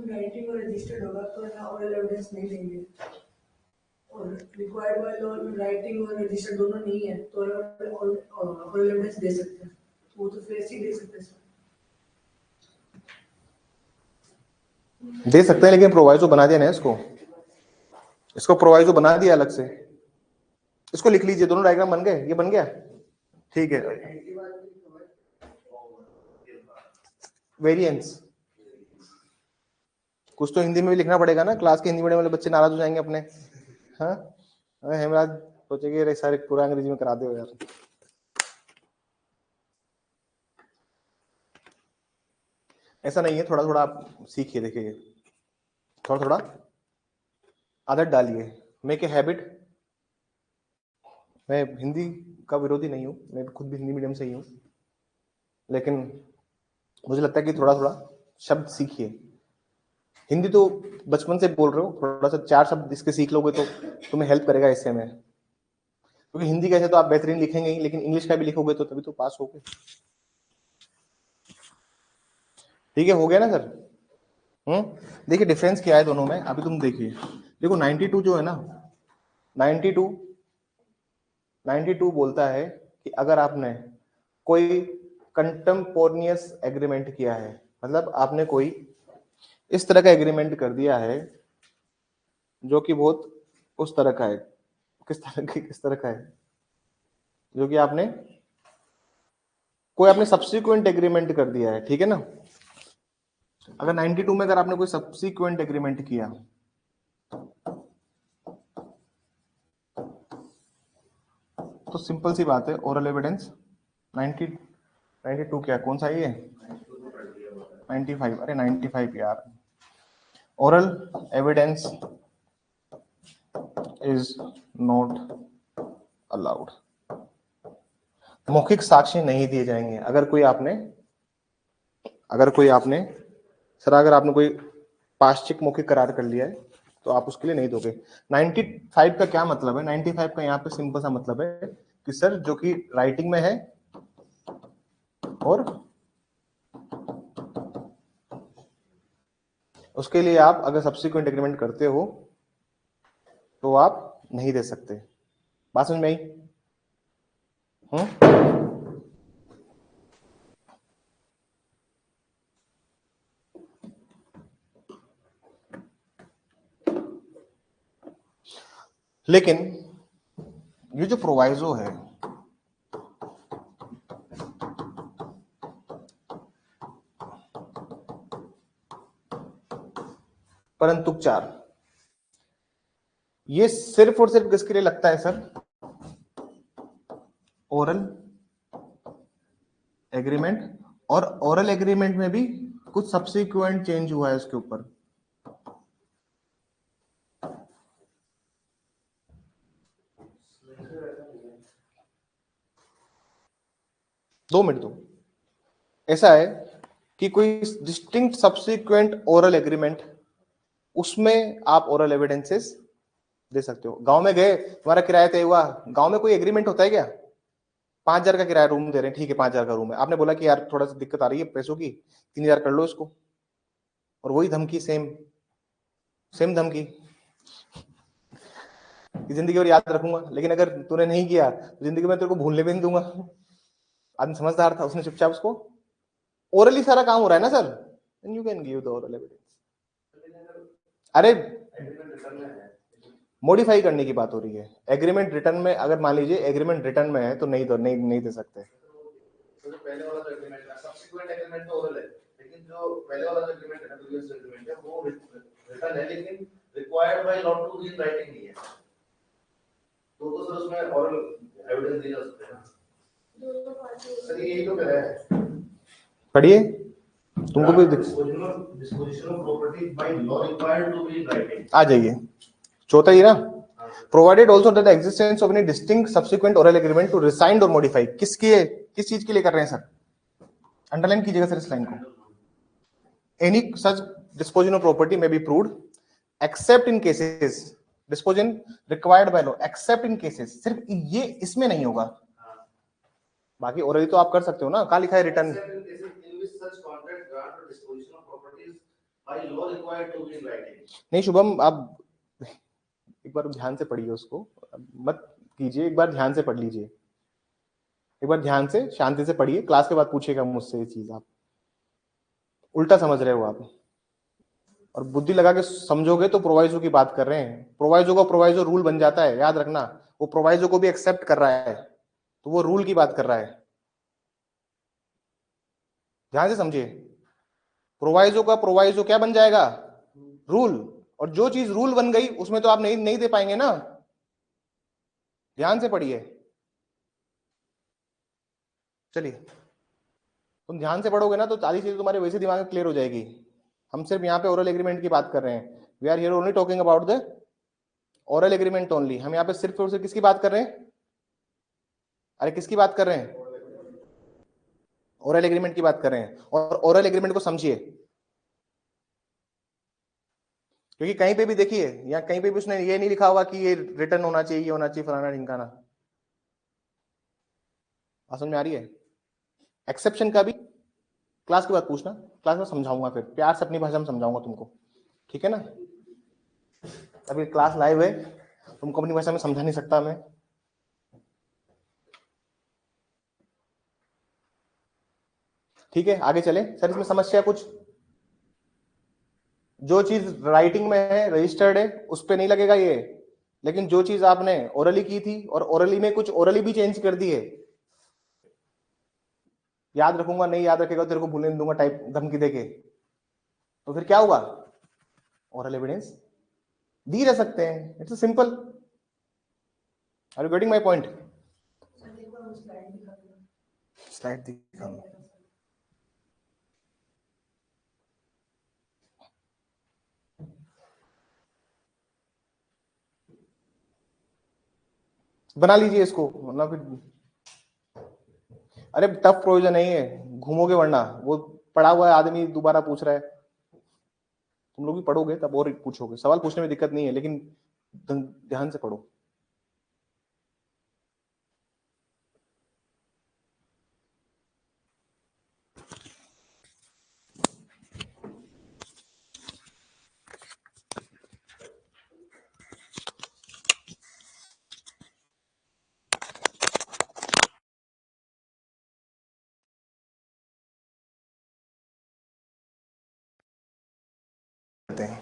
राइटिंग और रजिस्टर्ड होगा तो यहाँ ओरल एविडेंस नहीं देंगे, और रिक्वायर्ड बाय लॉ में राइटिंग और रजिस्टर्ड दोनों नहीं है तो ओरल एविडेंस दे सकते हैं, तो वो तो फिर ऐसे ही दे सकते हैं। दे सकते हैं लेकिन प्रोवाइजो बना दिया ना इसको प्रोवाइजो बना दिया अलग से। इसको लिख लीजिए, दोनों डायग्राम बन गए, ये बन गया, ठीक है। वेरिएंस कुछ तो हिंदी में भी लिखना पड़ेगा ना, क्लास के हिंदी मीडियम वाले बच्चे नाराज हो जाएंगे अपने। हाँ हेमराज सोचेंगे सारे पूरा अंग्रेजी में करा दो यार। ऐसा नहीं है, थोड़ा थोड़ा आप सीखिए, देखिए थोड़ा थोड़ा आदत डालिए, मेक ए हैबिट। मैं हिंदी का विरोधी नहीं हूँ, मैं खुद भी हिंदी मीडियम से ही हूँ, लेकिन मुझे लगता है कि थोड़ा थोड़ा शब्द सीखिए। हिंदी तो बचपन से बोल रहे हो, थोड़ा सा 4 शब्द इसके सीख लोगे तो तुम्हें हेल्प करेगा इससे में, क्योंकि हिंदी कैसे तो आप बेहतरीन लिखेंगे ही, लेकिन इंग्लिश का भी लिखोगे तो तभी तो पास होगे। ठीक है, हो गया ना सर? देखिए डिफरेंस क्या है दोनों में, अभी तुम देखिए, देखो 92 जो है ना, 92 बोलता है कि अगर आपने कोई कंटेम्पोरनियस एग्रीमेंट किया है, मतलब आपने कोई इस तरह का एग्रीमेंट कर दिया है जो कि बहुत उस तरह का है, किस तरह का है, जो कि आपने कोई सब्सिक्वेंट एग्रीमेंट कर दिया है, ठीक है ना। अगर 92 में अगर आपने कोई सब्सिक्वेंट एग्रीमेंट किया तो सिंपल सी बात है, ओरल एविडेंस 92 क्या, कौन सा ये 95, अरे 95 यार। Oral evidence is not allowed, मौखिक साक्ष्य नहीं दिए जाएंगे। अगर कोई आपने सर अगर आपने कोई पाश्चिक मौखिक करार कर लिया है तो आप उसके लिए नहीं दोगे। 95 का क्या मतलब है? 95 का यहाँ पे सिंपल सा मतलब है कि सर जो कि राइटिंग में है और उसके लिए आप अगर सब्सिक्वेंट एग्रीमेंट करते हो तो आप नहीं दे सकते। बात समझ में आई? लेकिन ये जो प्रोवाइजो है, परंतुपचार, ये सिर्फ और सिर्फ किसके लिए लगता है सर? ओरल एग्रीमेंट, और ओरल एग्रीमेंट में भी कुछ सब्सिक्वेंट चेंज हुआ है उसके ऊपर। दो मिनट दो। ऐसा है कि कोई डिस्टिंक्ट सब्सिक्वेंट ओरल एग्रीमेंट, उसमें आप ओरल एविडेंसेस दे सकते हो। गांव में गए, तुम्हारा किराया तय हुआ, गांव में कोई एग्रीमेंट होता है क्या? 5,000 का किराया रूम दे रहे हैं, ठीक है 5,000 का रूम है, आपने बोला कि यार थोड़ा सा दिक्कत आ रही है पैसों की, 3,000 कर लो इसको, और वही धमकी, सेम धमकी कि जिंदगी भर याद रखूंगा, लेकिन अगर तूने नहीं किया तो जिंदगी में तेरे को भूलने भी नहीं दूंगा। आदमी समझदार था, उसने चुपचाप उसको, ओरली सारा काम हो रहा है ना sir, you can give the oral evidence. अरे मॉडिफाई करने की बात हो रही है। एग्रीमेंट रिटर्न में, अगर मान लीजिए एग्रीमेंट रिटर्न में है तो नहीं दे सकते। तो जो पहले वाला जो एग्रीमेंट है, सब्सिक्वेंट एग्रीमेंट तो ओरल है, लेकिन जो पहले वाला जो एग्रीमेंट है, प्रीवियस एग्रीमेंट है, वो रिटर्न है, लेकिन required by law to be in writing नहीं है। तो सर उसमें ओरल एविडेंस दिया जा सकता है ना सर, यही तो कह रहा है। पढ़िए, तुमको भी disposition of property by law required to be in writing. आ जाइए, चौथा ही ना, provided also that the existence of any distinct subsequent oral agreement to rescind or modify. किस चीज के लिए कर रहे हैं सर? अंडरलाइन कीजिएगा सर इस लाइन को। Any such disposition of property may be proved except in cases, disposition required by law except in cases, सिर्फ ये इसमें नहीं होगा, बाकी ओरली तो आप कर सकते हो ना। कहां लिखा है रिटर्न? नहीं शुभम, आप एक बार ध्यान से पढ़िए उसको, मत कीजिए, एक बार ध्यान से पढ़ लीजिए, एक बार ध्यान से शांति से पढ़िए, क्लास के बाद पूछेगा मुझसे ये चीज, आप उल्टा समझ रहे हो आप, और बुद्धि लगा के समझोगे तो प्रोवाइजो की बात कर रहे हैं। प्रोवाइजो का प्रोवाइजो रूल बन जाता है, याद रखना। वो प्रोवाइजो को भी एक्सेप्ट कर रहा है तो वो रूल की बात कर रहा है, ध्यान से समझिए। प्रोवाइजो का प्रोवाइजो क्या बन जाएगा? रूल। और जो चीज रूल बन गई उसमें तो आप नहीं दे पाएंगे ना। ध्यान से पढ़िए, चलिए तुम ध्यान से पढ़ोगे ना तो सारी चीजें तुम्हारे वैसे दिमाग में क्लियर हो जाएगी। हम सिर्फ यहाँ पे ओरल एग्रीमेंट की बात कर रहे हैं, we are here only talking about the oral agreement only. हम यहाँ पे सिर्फ और सिर्फ किसकी बात कर रहे हैं? अरे किसकी बात कर रहे हैं? ओरल एग्रीमेंट की बात कर रहे हैं। और ओरल एग्रीमेंट को समझिए, क्योंकि कहीं पे भी देखिए, या कहीं पे भी उसने ये नहीं लिखा हुआ कि ये रिटर्न होना चाहिए, ये होना चाहिए, फलाना ढिमकाना। समझ में आ रही है? एक्सेप्शन का भी क्लास के बाद पूछना, क्लास में समझाऊंगा, फिर प्यार से अपनी भाषा में समझाऊंगा तुमको, ठीक है ना? अभी क्लास लाइव है, तुमको अपनी भाषा में समझा नहीं सकता मैं। ठीक है, आगे चले सर। इसमें समस्या कुछ, जो चीज राइटिंग में है, रजिस्टर्ड है, उस पर नहीं लगेगा ये, लेकिन जो चीज आपने ओरली की थी और ओरली में कुछ ओरली भी चेंज कर दी है, याद रखूंगा, नहीं याद रखेगा तेरे को भूलने नहीं दूंगा टाइप धमकी देके, तो फिर क्या हुआ? ओरल एविडेंस दी जा सकते हैं। It's simple. Are you getting my point? Slide दिखाऊंगा। बना लीजिए इसको, वरना फिर अरे टफ प्रोविजन नहीं है, घूमोगे वरना, वो पढ़ा हुआ है आदमी दोबारा पूछ रहा है। तुम लोग भी पढ़ोगे तब और पूछोगे, सवाल पूछने में दिक्कत नहीं है, लेकिन ध्यान से पढ़ो। हैं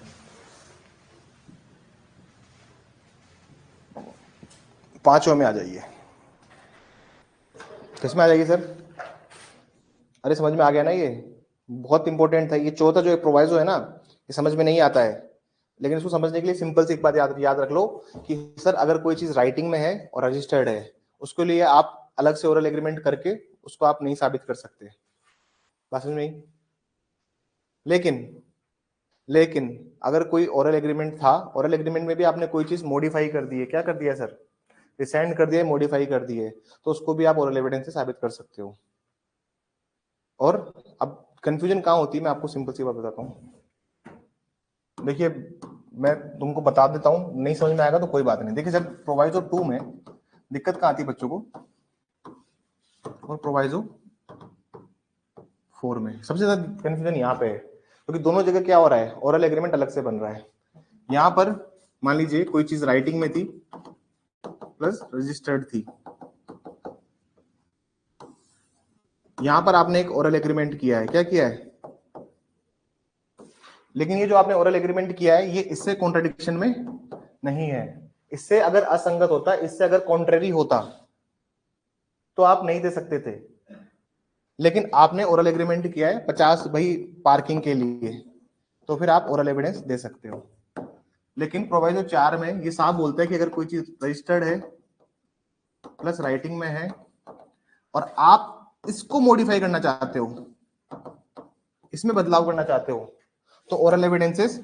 5 में आ जाइए। किसमें आ जाइए सर? अरे समझ में आ गया ना, ये बहुत इंपॉर्टेंट था। ये चौथा जो प्रोवाइजो है ना, ये समझ में नहीं आता है, लेकिन इसको समझने के लिए सिंपल सी एक बात याद रख लो कि सर अगर कोई चीज राइटिंग में है और रजिस्टर्ड है, उसके लिए आप अलग से ओरल एग्रीमेंट करके उसको आप नहीं साबित कर सकते। बात समझ में? लेकिन अगर कोई ओरल एग्रीमेंट था, ओरल एग्रीमेंट में भी आपने कोई चीज मॉडिफाई कर दी है, क्या कर दिया सर? रिसेंड कर दिया, मॉडिफाई कर दिए, तो उसको भी आप ओरल एविडेंस से साबित कर सकते हो। और अब कंफ्यूजन कहाँ होती है, मैं आपको सिंपल सी बात बताता हूँ। देखिए मैं तुमको बता देता हूँ, नहीं समझ में आएगा तो कोई बात नहीं। देखिए जब प्रोवाइजो 2 में दिक्कत कहाँ आती है बच्चों को, और प्रोवाइजो 4 में सबसे ज्यादा कंफ्यूजन यहाँ पे है, क्योंकि दोनों जगह क्या हो रहा है, ओरल एग्रीमेंट अलग से बन रहा है। यहाँ पर मान लीजिए कोई चीज राइटिंग में थी प्लस रजिस्टर्ड थी, यहां पर आपने एक ओरल एग्रीमेंट किया है, क्या किया है? लेकिन ये जो आपने ओरल एग्रीमेंट किया है, ये इससे कॉन्ट्रडिक्शन में नहीं है। इससे अगर असंगत होता, इससे अगर कॉन्ट्रेरी होता तो आप नहीं दे सकते थे, लेकिन आपने ओरल एग्रीमेंट किया है 50 भाई पार्किंग के लिए, तो फिर आप ओरल एविडेंस दे सकते हो। लेकिन प्रोवाइजो 4 में ये साफ बोलता है कि अगर कोई चीज रजिस्टर्ड है प्लस राइटिंग में है और आप इसको मॉडिफाई करना चाहते हो, इसमें बदलाव करना चाहते हो, तो ओरल एविडेंसेस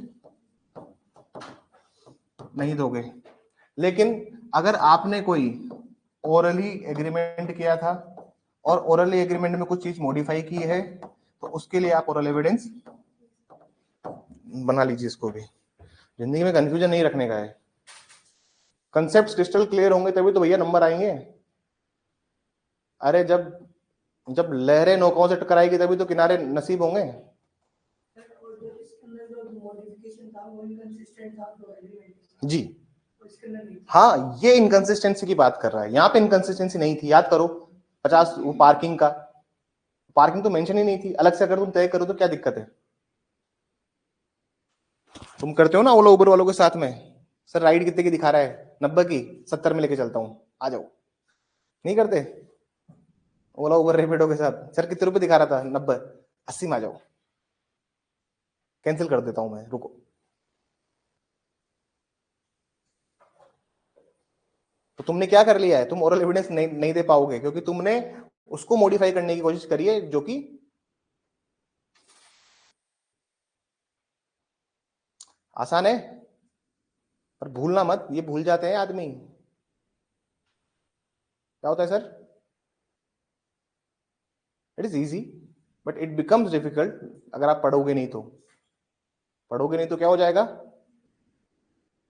नहीं दोगे। लेकिन अगर आपने कोई ओरली एग्रीमेंट किया था और ओरली एग्रीमेंट में कुछ चीज मॉडिफाई की है, तो उसके लिए आप ओरल एविडेंस बना लीजिए। इसको भी जिंदगी में कंफ्यूजन नहीं रखने का है, कंसेप्ट क्रिस्टल क्लियर होंगे तभी तो भैया नंबर आएंगे। अरे जब लहरें नौकाओं से टकराएगी तभी तो किनारे नसीब होंगे। जी हाँ, ये इनकंसिस्टेंसी की बात कर रहा है, यहाँ पे इनकंसिस्टेंसी नहीं थी, याद करो 50 वो पार्किंग का, पार्किंग तो मेंशन ही नहीं थी। अलग से अगर तुम तय करो तो क्या दिक्कत है? तुम करते हो ना ओला उबर वालों के साथ में, सर राइड कितने की दिखा रहा है? 90 की, 70 में लेके चलता हूँ, आ जाओ। नहीं करते ओला उबर रैपिडो के साथ, सर कितने रुपए दिखा रहा था? 90, 80 में आ जाओ, कैंसिल कर देता हूं मैं, रुको। तो तुमने क्या कर लिया है, तुम ओरल एविडेंस नहीं दे पाओगे, क्योंकि तुमने उसको मॉडिफाई करने की कोशिश करी है, जो कि आसान है, पर भूलना मत, ये भूल जाते हैं आदमी। क्या होता है sir? It is easy but it becomes difficult अगर आप पढ़ोगे नहीं तो। पढ़ोगे नहीं तो क्या हो जाएगा?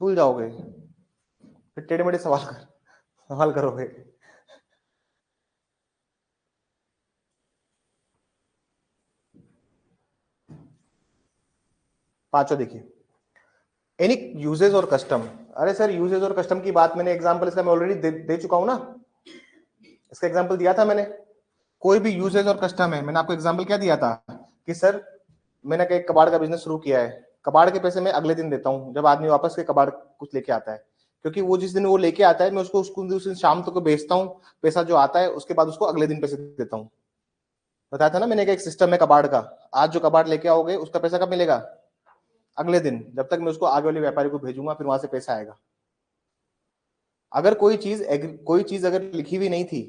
भूल जाओगे, फिर टेढ़े मेढ़े सवाल करोगे। पांचों देखिए, एनी यूजेज और कस्टम। अरे सर यूजेज और कस्टम की बात मैंने एग्जांपल इसका मैं ऑलरेडी दे चुका हूं ना, इसका एग्जांपल दिया था मैंने। कोई भी यूजेज और कस्टम है, मैंने आपको एग्जांपल क्या दिया था कि सर मैंने एक कबाड़ का बिजनेस शुरू किया है, कबाड़ के पैसे मैं अगले दिन देता हूं जब आदमी वापस के कबाड़ कुछ लेके आता है, क्योंकि वो जिस दिन वो लेके आता है मैं उसको उस दिन शाम तक बेचता हूँ, पैसा जो आता है उसके बाद उसको अगले दिन पैसे देता हूँ। बताया था ना मैंने, एक सिस्टम है कबाड़ का, आज जो कबाड़ लेके आओगे उसका पैसा कब मिलेगा? अगले दिन, जब तक मैं उसको आगे वाले व्यापारी को भेजूंगा फिर वहां से पैसा आएगा। अगर कोई चीज अगर लिखी हुई नहीं थी,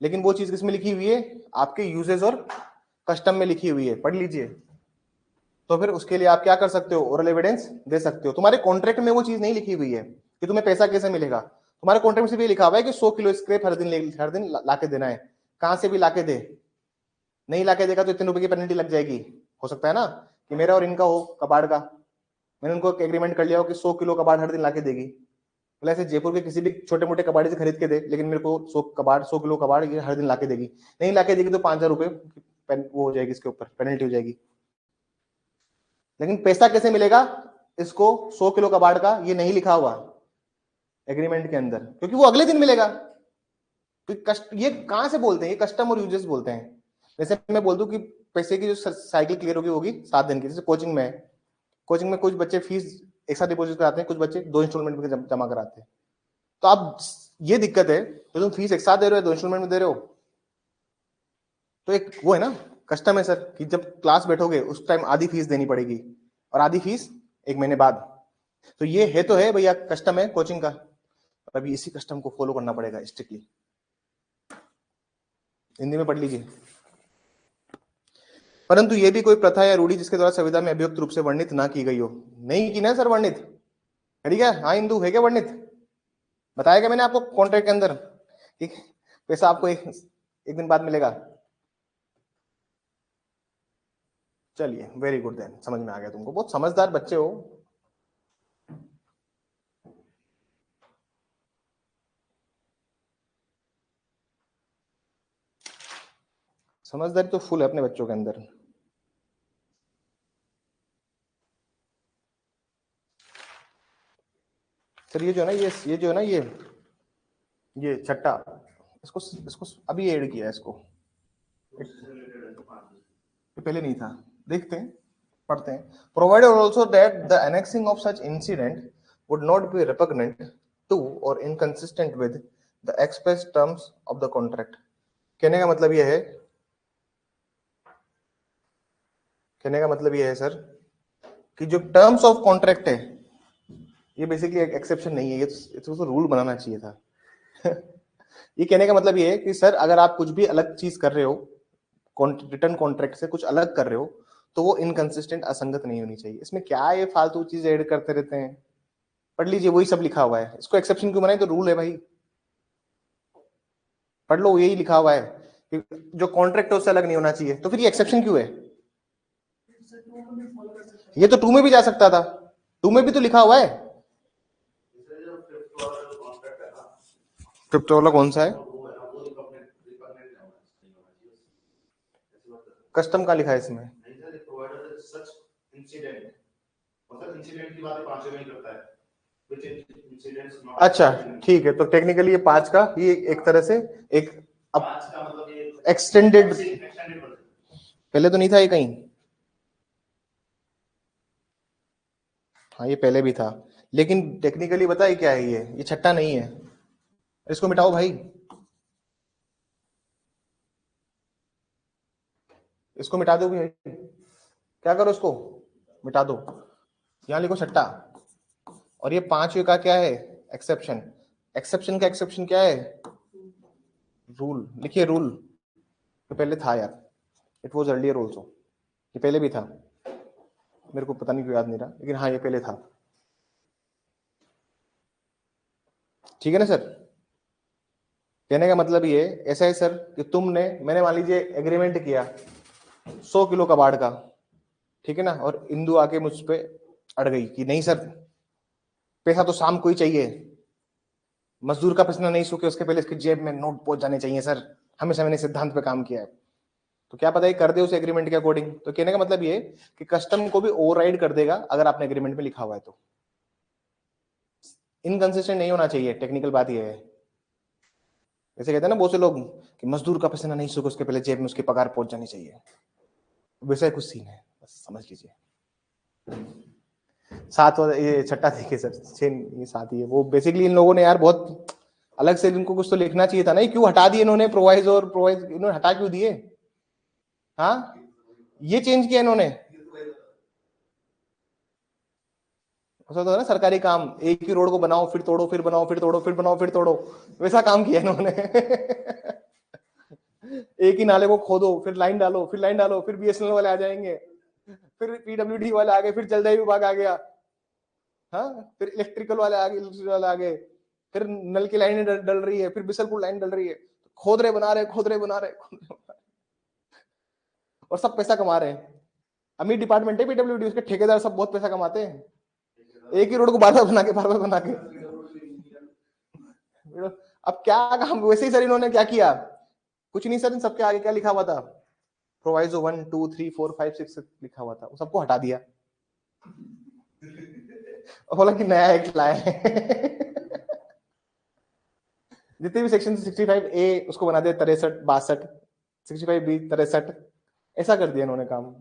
लेकिन वो चीज किसमें लिखी हुई है? आपके यूजेज और कस्टम में लिखी हुई है, पढ़ लीजिए, तो फिर उसके लिए आप क्या कर सकते हो? ओरल एविडेंस दे सकते हो। तुम्हारे कॉन्ट्रैक्ट में वो चीज नहीं लिखी हुई है कि तुम्हें पैसा कैसे मिलेगा, तुम्हारे कॉन्ट्रैक्ट में सिर्फ ये लिखा हुआ है कि 100 किलो स्क्रैप हर दिन ला के देना है। कहां से भी लाके दे, नहीं लाके देगा तो इतने रुपए की पेनल्टी लग जाएगी। हो सकता है ना कि मेरा और इनका हो कबाड़ का, मैंने उनको एग्रीमेंट कर लिया हो कि 100 किलो कबाड़ हर दिन लाके देगी, बोले ऐसे जयपुर के किसी भी छोटे मोटे कबाड़ी से खरीद के दे, लेकिन मेरे को 100 किलो कबाड़ ये हर दिन लाके देगी। नहीं लाके देगी तो 5,000 रुपए वो हो जाएगी, इसके ऊपर पेनल्टी हो जाएगी। लेकिन पैसा कैसे मिलेगा इसको 100 किलो कबाड़ का, ये नहीं लिखा हुआ एग्रीमेंट के अंदर, क्योंकि वो अगले दिन मिलेगा। तो ये कहां से बोलते हैं, ये कस्टम और यूजेस बोलते हैं। जैसे मैं बोल दूं कि पैसे की जो साइकिल क्लियर होगी 7 दिन की, जैसे कोचिंग में कुछ बच्चे फीस एक साथ डिपॉजिट कराते हैं, कुछ बच्चे 2 इंस्टॉलमेंट में जमा कराते हैं। तो अब ये दिक्कत है, तो तुम फीस एक साथ दे रहे हो 2 इंस्टॉलमेंट में दे रहे हो, तो एक वो है ना कस्टम है सर कि जब क्लास बैठोगे उस टाइम आधी फीस देनी पड़ेगी और आधी फीस 1 महीने बाद। तो ये है तो है भैया कस्टम है कोचिंग का, अभी इसी कस्टम को फॉलो करना पड़ेगा स्ट्रिक्टली। हिंदी में पढ़ लीजिए। परंतु यह भी कोई प्रथा या रूढ़ी जिसके द्वारा संविधान में अभियुक्त रूप से वर्णित ना की गई हो। नहीं की ना सर वर्णित, ठीक है। हाँ हिंदू है क्या वर्णित, बताया क्या मैंने आपको कॉन्ट्रैक्ट के अंदर, ठीक, पैसा आपको एक दिन बाद मिलेगा। चलिए वेरी गुड देन, समझ में आ गया तुमको, बहुत समझदार बच्चे हो। समझदारी तो फुल है अपने बच्चों के अंदर। सर ये जो है ना ये जो है ना ये छट्टा, इसको अभी ऐड किया है इसको, पहले नहीं था। देखते हैं, पढ़ते हैं। Provided also that the annexing of such incident would not be repugnant to or inconsistent with the express terms of the contract. कहने का मतलब यह है सर कि जो टर्म्स ऑफ कॉन्ट्रैक्ट है ये बेसिकली एक एक्सेप्शन नहीं है, ये तो रूल बनाना चाहिए था। ये कहने का मतलब ये है कि सर अगर आप कुछ भी अलग चीज कर रहे हो, रिटर्न कॉन्ट्रैक्ट से कुछ अलग कर रहे हो, तो वो इनकंसिस्टेंट असंगत नहीं होनी चाहिए। इसमें क्या ये फालतू चीज ऐड करते रहते हैं, पढ़ लीजिए वही सब लिखा हुआ है। इसको एक्सेप्शन क्यों बनाए, तो रूल है भाई, पढ़ लो यही लिखा हुआ है कि जो कॉन्ट्रैक्ट है उससे अलग नहीं होना चाहिए, तो फिर ये एक्सेप्शन क्यों है। ये तो 2 में भी जा सकता था, 2 में भी तो लिखा हुआ है। फिफ्थ वाला कौन सा है, कस्टम का लिखा है इसमें। अच्छा ठीक है, तो टेक्निकली ये 5 का ये एक तरह से एक एक्सटेंडेड, पहले तो नहीं था ये कहीं, हाँ ये पहले भी था, लेकिन टेक्निकली बताइए क्या है, ये छट्टा नहीं है। इसको मिटाओ भाई, इसको मिटा दो भाई, क्या करो इसको मिटा दो, यहां लिखो छट्टा, और ये 5 का क्या है एक्सेप्शन। एक्सेप्शन का एक्सेप्शन क्या है, रूल लिखिए, रूल तो पहले था यार, इट वॉज अर्लियर ऑल्सो, ये पहले भी था, मेरे को पता नहीं क्यों याद नहीं रहा, लेकिन हाँ ये पहले था, ठीक है ना सर। कहने का मतलब ये ऐसा है सर कि मैंने मान लीजिए एग्रीमेंट किया 100 किलो कबाड़ का, ठीक है ना, और इंदू आके मुझ पे अड़ गई कि नहीं सर पैसा तो शाम को ही चाहिए, मजदूर का पसीना नहीं सूखे उसके पहले इसकी जेब में नोट पहुंच जाने चाहिए सर, हमेशा मैंने सिद्धांत पे काम किया है, तो क्या पता ये कर दे उस एग्रीमेंट के अकॉर्डिंग। तो कहने का मतलब ये कि कस्टम को भी ओवरराइड कर देगा अगर आपने एग्रीमेंट में लिखा हुआ है तो। इनकंसिस्टेंट नहीं होना चाहिए, टेक्निकल बात ये है। जैसे कहते हैं ना बहुत से लोग कि मजदूर का पसीना नहीं सूखे उसके पहले जेब में उसकी पगार पहुंच जानी चाहिए, वैसा कुछ सीन है, बस समझ लीजिए। 7 ये छट्टा देखिए सर, 6 ये 7 ही है। वो बेसिकली इन लोगों ने यार बहुत अलग से, इनको कुछ तो लिखना चाहिए था ना, क्यों हटा दिए इन्होंने प्रोवाइज और प्रोवाइज, इन्होंने हटा क्यों दिए, हाँ ये चेंज किया इन्होंने। ऐसा तो है ना सरकारी काम, एक ही रोड को बनाओ फिर तोड़ो, फिर बनाओ फिर तोड़ो, फिर बनाओ फिर तोड़ो, वैसा काम किया इन्होंने। एक ही नाले को खोदो फिर लाइन डालो, फिर लाइन डालो, फिर बीएसएनएल वाले आ जाएंगे, फिर पीडब्ल्यूडी वाले आ गए, फिर जलदायु विभाग आ गया, हाँ फिर इलेक्ट्रिकल वाले आ गए, इलेक्ट्रिकल वाले आ गए, फिर नल की लाइन डल रही है, फिर बिसलपुर लाइन डल रही है, खोद रहे बना रहे, खोद रहे बना रहे, और सब पैसा कमा रहे हैं। अमीर डिपार्टमेंट है पीडब्ल्यूडी, उसके ठेकेदार सब बहुत पैसा कमाते हैं, एक ही रोड को बार बार बना के। अब क्या काम, वैसे ही सर इन्होंने क्या किया, कुछ नहीं सर, इन सबके आगे क्या लिखा हुआ था, प्रोवाइजो 1 2 3 4 5 6 लिखा हुआ था, वो सबको हटा दिया और बोला कि नया एक लाए हैं। जितने भी सेक्शन 65A उसको बना दिया 63 62, 65B 63, ऐसा कर दिया इन्होंने काम।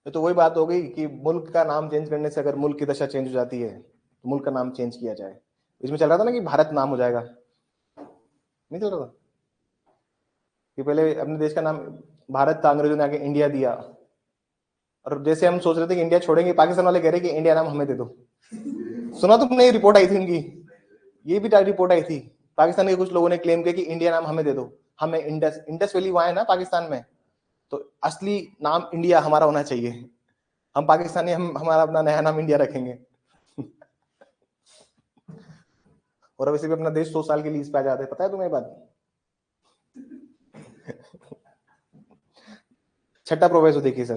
तो वही बात हो गई कि मुल्क का नाम चेंज करने से अगर मुल्क की दशा चेंज हो जाती है तो मुल्क का नाम चेंज किया जाए। इसमें चल रहा था ना कि भारत नाम हो जाएगा, नहीं चल रहा था कि पहले अपने देश का नाम भारत था, अंग्रेजों ने आके इंडिया दिया, और जैसे हम सोच रहे थे कि इंडिया छोड़ेंगे, पाकिस्तान वाले कह रहे कि इंडिया नाम हमें दे दो। सुना तुमने, रिपोर्ट आई थी इनकी, ये भी रिपोर्ट आई थी, पाकिस्तान के कुछ लोगों ने क्लेम किया कि इंडिया नाम हमें दे दो, हमें इंडस वैली वहां है ना पाकिस्तान में, तो असली नाम इंडिया हमारा होना चाहिए, हम पाकिस्तानी, हम हमारा अपना नया नाम इंडिया रखेंगे। और अब इसे भी अपना देश 100 साल के लीज पे आ जाते हैं, पता है तुम्हें बात। छठा प्रोविजो देखिए सर,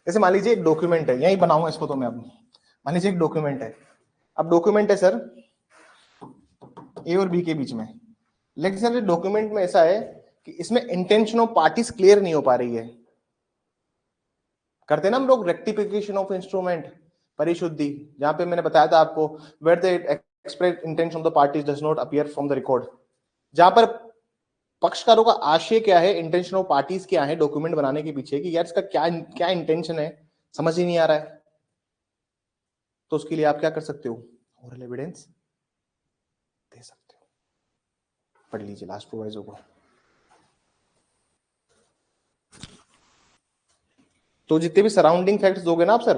जैसे मान लीजिए एक डॉक्यूमेंट है, यही बनाऊंगा इसको तो मैं, अब मान लीजिए एक डॉक्यूमेंट है, अब डॉक्यूमेंट है सर ए और बी के बीच में, लेकिन सर डॉक्यूमेंट में ऐसा है कि इसमें इंटेंशन ऑफ पार्टीज क्लियर नहीं हो पा रही है। करते ना हम लोग रेक्टिफिकेशन ऑफ इंस्ट्रूमेंट, परिशुद्धि, जहां पे मैंने बताया था आपको, where the express intention of the parties does not appear from the record, जहां पर पक्षकारों का आशय क्या है, इंटेंशन ऑफ पार्टीज क्या है डॉक्यूमेंट बनाने के पीछे, कि यार इसका क्या क्या इंटेंशन है, समझ ही नहीं आ रहा है, तो उसके लिए आप क्या कर सकते हो, ओरल एविडेंस दे सकते हो। पढ़ लीजिए लास्ट प्रोविजो को। तो जितने भी सराउंडिंग फैक्ट्स दोगे ना आप सर,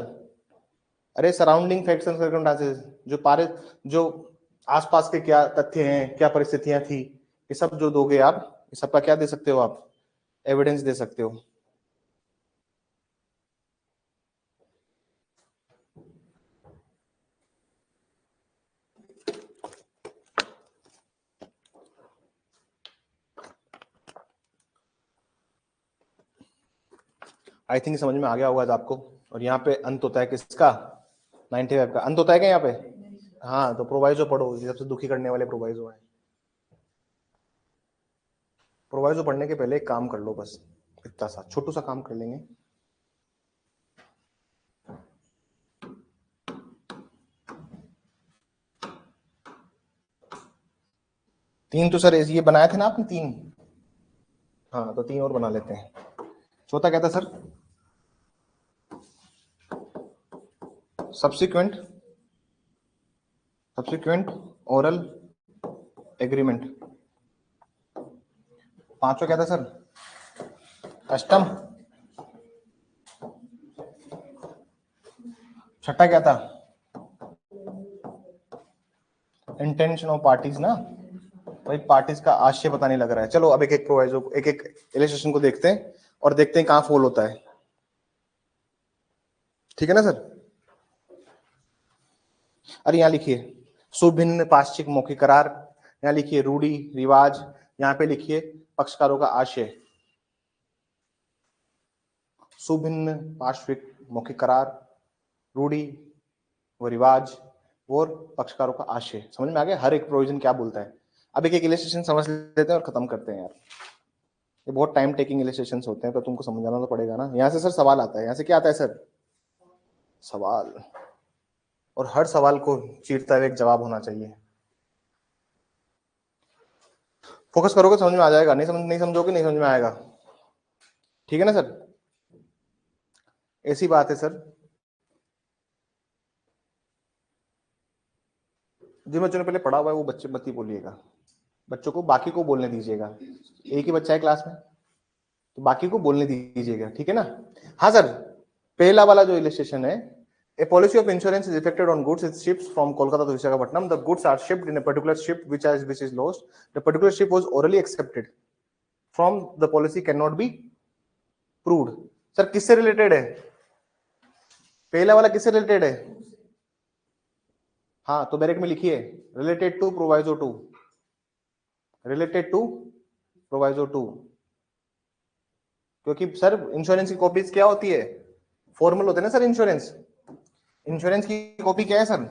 अरे सराउंडिंग फैक्ट्स एंड सर्कमस्टेंसेस, जो पारे, जो आसपास के क्या तथ्य हैं, क्या परिस्थितियां थी, ये सब जो दोगे आप, ये सबका क्या दे सकते हो आप, एविडेंस दे सकते हो। आई थिंक समझ में आ गया होगा आपको। और यहाँ पे अंत होता है किसका, 95 का अंत होता है क्या यहाँ पे। हाँ, तो प्रोवाइजो पढ़ो, ये सबसे दुखी करने वाले प्रोवाइजो हैं। प्रोवाइजो पढ़ने के पहले एक काम कर लो, बस इतना सा छोटू सा काम कर लेंगे। तीन तो सर ये बनाए थे ना आपने, 3, हाँ तो 3 और बना लेते हैं। चौथा क्या था सर, सब्सिक्वेंट ओरल एग्रीमेंट। पांचवा क्या था सर, कस्टम। छठा क्या था, इंटेंशन ऑफ पार्टीज ना, भाई पार्टीज का आशय पता नहीं लग रहा है। चलो अब एक एक प्रोवाइजो, एक एक इलस्ट्रेशन को देखते हैं और देखते हैं कहां फॉल होता है, ठीक है ना सर। अरे यहाँ लिखिए सुभिन्न पाश्चिक मौखिक करार, यहाँ लिखिए रूढ़ी रिवाज, यहाँ पे लिखिए पक्षकारों का आशय। सुभिन्न पाश्विक मौखिक करार, रूढ़ी व रिवाज और पक्षकारों का आशय, समझ में आ गया हर एक प्रोविजन क्या बोलता है। अब एक एक इलस्ट्रेशन समझ लेते हैं और खत्म करते हैं यार, ये बहुत टाइम टेकिंग इलस्ट्रेशन होते हैं, तो तुमको समझाना तो पड़ेगा ना। यहाँ से सर सवाल आता है, यहाँ से क्या आता है सर, सवाल, और हर सवाल को चीरता हुआ एक जवाब होना चाहिए। फोकस करोगे समझ में आ जाएगा, नहीं समझोगे नहीं समझ में आएगा, ठीक है ना सर। ऐसी बात है सर, जिन बच्चों ने पहले पढ़ा हुआ है वो बच्चे मत ही बोलिएगा, बच्चों को बाकी को बोलने दीजिएगा। एक ही बच्चा है क्लास में, तो बाकी को बोलने दीजिएगा, ठीक है ना। हाँ सर, पहला वाला जो इलस्ट्रेशन है, a policy of insurance is effected on goods it ships from Kolkata to Visakhapatnam. The goods are shipped in a particular ship which is lost. The particular ship was orally accepted. From the policy cannot be proved. Sir किससे related है, पहला वाला किससे related है, हाँ तो bracket में लिखिए related to proviso two, related to proviso two, क्योंकि सर इंश्योरेंस की कॉपीज क्या होती है, फॉर्मल होते हैं ना सर। इंश्योरेंस, इंश्योरेंस की कॉपी क्या है सर,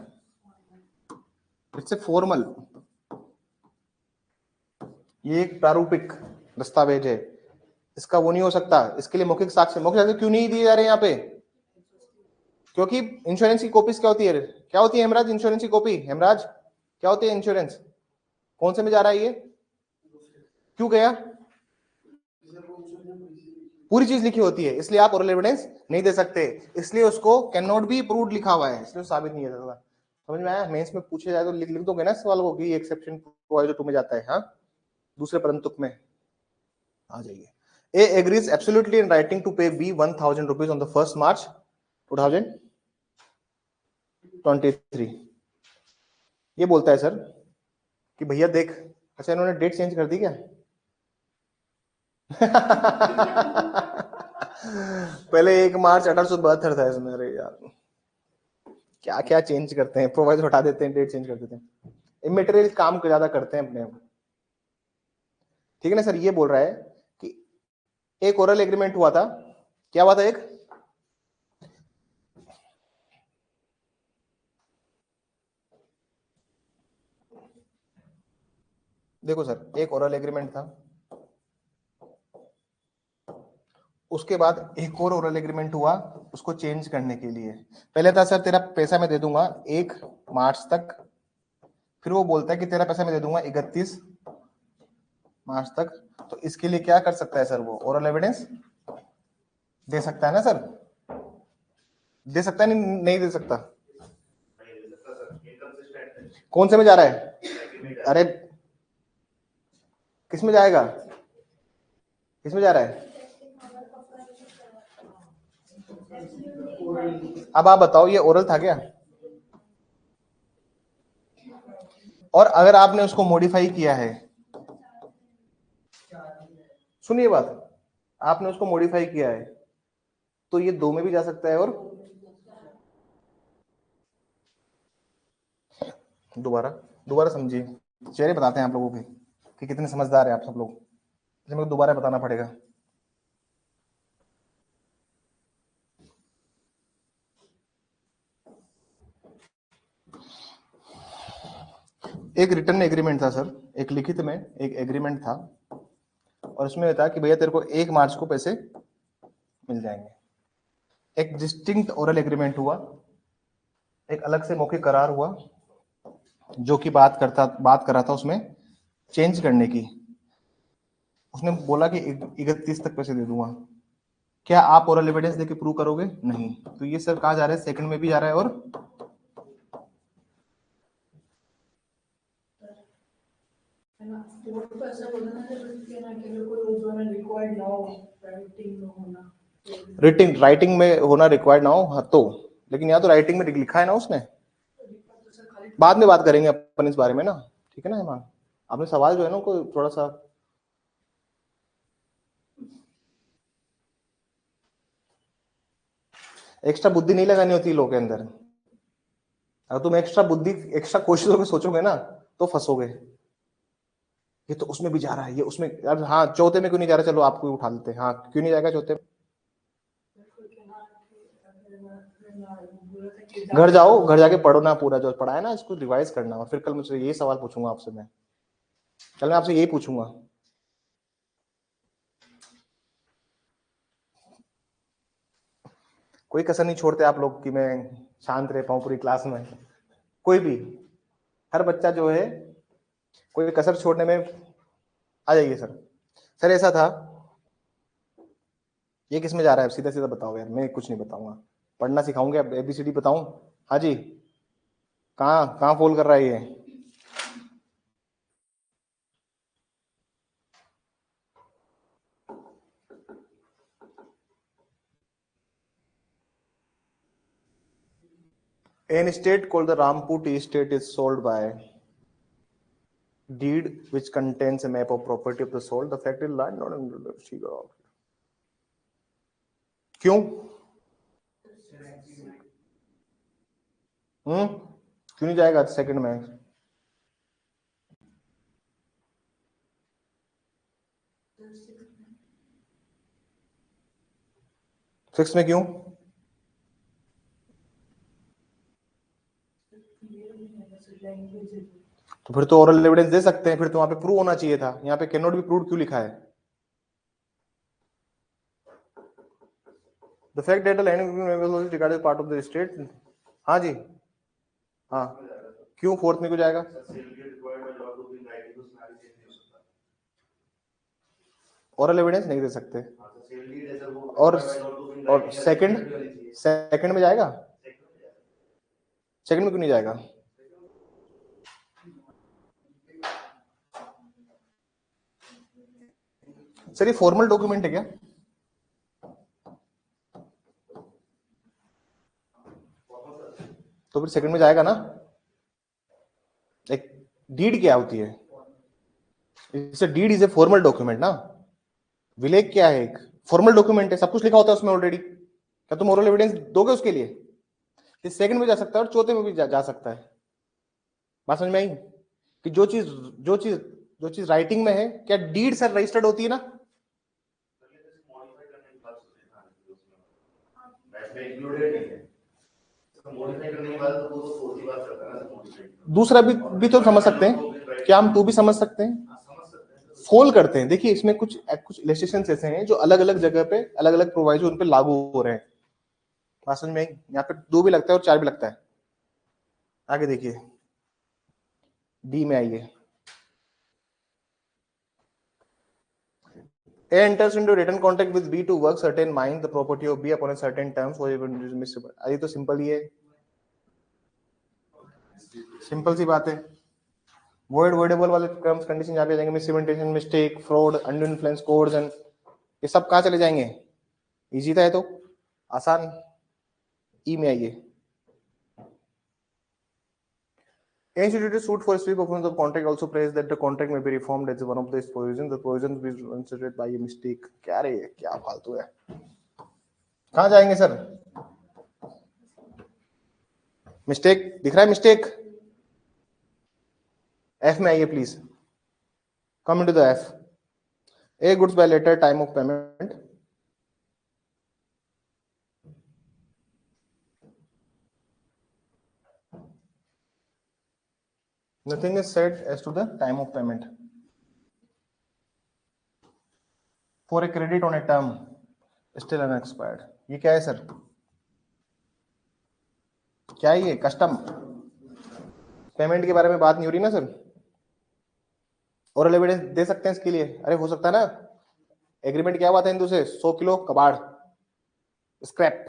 इट्स ए फॉर्मल, ये एक प्रारूपिक दस्तावेज है, इसका वो नहीं हो सकता। इसके लिए मौखिक साक्ष्य, मौखिक साक्ष्य क्यों नहीं दिए जा रहे हैं यहाँ पे, क्योंकि इंश्योरेंस की कॉपीज क्या होती है, क्या होती है हेमराज इंश्योरेंस की कॉपी, हेमराज क्या होती है इंश्योरेंस, कौन से में जा रहा है ये, क्यों गया, पूरी चीज लिखी होती है, इसलिए आप ओरल एविडेंस नहीं दे सकते, इसलिए उसको कैन नॉट बी प्रूव्ड लिखा हुआ है, इसलिए साबित नहीं है। समझ में आया, मेंस में पूछे जाए तो लिख दोगे ना सवाल को कि एक्सेप्शन प्रोवाइजो टू में जाता है, हाँ दूसरे परंतुक में आ जाइए। A agrees absolutely in writing to pay B 1,000 rupees on the 1st March 2023। ये बोलता है सर कि भैया देख, अच्छा इन्होंने डेट चेंज कर दी क्या पहले 1 मार्च 1872 था इसमें, अरे यार क्या क्या चेंज करते हैं, प्रोवाइज हटा देते हैं, डेट चेंज कर देते हैं, इमेटेरियल काम को ज्यादा करते हैं अपने। ठीक है ना सर, ये बोल रहा है कि एक ओरल एग्रीमेंट हुआ था, क्या हुआ था एक, देखो सर एक ओरल एग्रीमेंट था, उसके बाद एक और ओरल एग्रीमेंट हुआ उसको चेंज करने के लिए। पहले था सर तेरा पैसा मैं दे दूंगा 1 मार्च तक, फिर वो बोलता है कि तेरा पैसा मैं दे दूंगा 31 मार्च तक। तो इसके लिए क्या कर सकता है सर, वो ओरल एविडेंस दे सकता है ना सर, दे सकता है नहीं, नहीं दे सकता, कौन से में जा रहा है, अरे किस में जाएगा, किस में जा रहा है, अब आप बताओ ये ओरल था क्या, और अगर आपने उसको मॉडिफाई किया है, सुनिए बात, आपने उसको मॉडिफाई किया है तो ये 2 में भी जा सकता है, और दोबारा दोबारा समझिए, चेहरे बताते हैं आप लोगों के कि कितने समझदार है आप सब लोग, मेरे को दोबारा बताना पड़ेगा। एक रिटर्न एग्रीमेंट था सर, एक लिखित में एक एग्रीमेंट था, और उसमें था कि भैया तेरे को 1 मार्च को पैसे मिल जाएंगे। एक डिस्टिंक्ट ओरल एग्रीमेंट हुआ, एक अलग से मौखिक करार हुआ, जो कि बात कर रहा था उसमें चेंज करने की। उसने बोला कि 31 तक पैसे दे दूंगा, क्या आप ओरल एविडेंस देके प्रूव करोगे, नहीं। तो ये सर कहा जा रहा है, सेकंड में भी जा रहा है, और रिटिंग राइटिंग में होना रिक्वायर्ड ना हो, हाँ तो, लेकिन यहाँ तो राइटिंग में लिखा है ना उसने, बाद में बात करेंगे अपन इस बारे में ना, ठीक है ना ईमान, आपने सवाल जो है ना को थोड़ा सा एक्स्ट्रा बुद्धि नहीं लगानी होती लोगों के अंदर, अगर तुम एक्स्ट्रा बुद्धि एक्स्ट्रा कोशिशों में सोचोगे ना तो फंसोगे। ये तो उसमें भी जा रहा है, ये उसमें, अब हाँ चौथे में क्यों नहीं जा रहा, चलो आपको उठा लेते हैं, हाँ क्यों नहीं जाएगा चौथे में, घर जाओ, घर जाके पढ़ो ना पूरा जो पढ़ा है ना, इसको रिवाइज करना, और फिर कल मुझसे यही सवाल पूछूंगा आपसे मैं, कल मैं आपसे यही पूछूंगा। कोई कसर नहीं छोड़ते आप लोग कि मैं शांत रह पाऊं पूरी क्लास में, कोई भी, हर बच्चा जो है कोई कसर छोड़ने में, आ जाइए सर। सर ऐसा था, ये किस में जा रहा है, सीधा सीधा बताओ यार, मैं कुछ नहीं बताऊंगा, पढ़ना सिखाऊंगे, अब ABCD बताऊं, हाँ जी, कहाँ कहाँ फॉल कर रहा है ये, an estate called the Rampur Tea Estate is sold by deed which contains a map of property of the sold, the fact is land not under क्यों, क्यों नहीं जाएगा सेकंड में? सिक्स में क्यों? तो फिर तो ओरल एविडेंस दे सकते हैं, फिर तो वहां पे प्रूव होना चाहिए था, यहाँ पे कैन नॉट बी प्रूव्ड क्यों लिखा है? The fact that the land regarded part of the state. हाँ जी, हाँ क्यों फोर्थ में क्यों जाएगा? ओरल एविडेंस नहीं दे सकते। और सेकंड में जाएगा? सेकंड में क्यों नहीं जाएगा? सर ये फॉर्मल डॉक्यूमेंट है क्या? तो फिर सेकंड में जाएगा ना। एक डीड क्या होती है? इससे deed is a formal document ना। विलेख क्या है? एक फॉर्मल डॉक्यूमेंट है, सब कुछ लिखा होता है उसमें ऑलरेडी। क्या तुम ओरल एविडेंस दोगे उसके लिए? इस सेकंड में जा सकता है और चौथे में भी जा सकता है। बात समझ में आई कि जो चीज राइटिंग में है, क्या डीड सर रजिस्टर्ड होती है ना? दूसरा भी तो समझ सकते हैं, क्या हम टू भी समझ सकते हैं? फोल करते हैं। देखिए इसमें कुछ इलस्ट्रेशन ऐसे हैं जो अलग अलग जगह पे अलग अलग प्रोवाइजर उन पे लागू हो रहे हैं। बात समझ में आई? यहाँ पे 2 भी लगता है और 4 भी लगता है। आगे देखिए डी में आइए। A enters into written contract with B to work certain mine the property of B upon a certain terms or even admissible। ये तो सिंपल ही है, सिंपल सी बात है। void voidable वाले टर्म्स कंडीशन यहाँ पे आ जाएंगे, misintention, mistake, fraud, undue influence, coercion, ये सब कहाँ चले जाएंगे? इजी था ये तो, आसान। ई में आइए। Instituted suit for specific performance of contract also prays that the contract may be reformed as one of the provisions. The provisions be considered by a mistake। क्या रे, क्या फालतू है? कहाँ जाएंगे सर? मिस्टेक दिख रहा है? मिस्टेक एफ में आइए please. Come into the F. A goods by later time of payment. Nothing is said as to the time of payment. For a credit on a term still unexpired। ये क्या है sir? क्या है ये? Custom payment के बारे में बात नहीं हो रही ना सर। ओरल एविडेंस दे सकते हैं इसके लिए? अरे हो सकता है ना, एग्रीमेंट क्या हुआ था हिंदू से? 100 किलो कबाड़ स्क्रैप,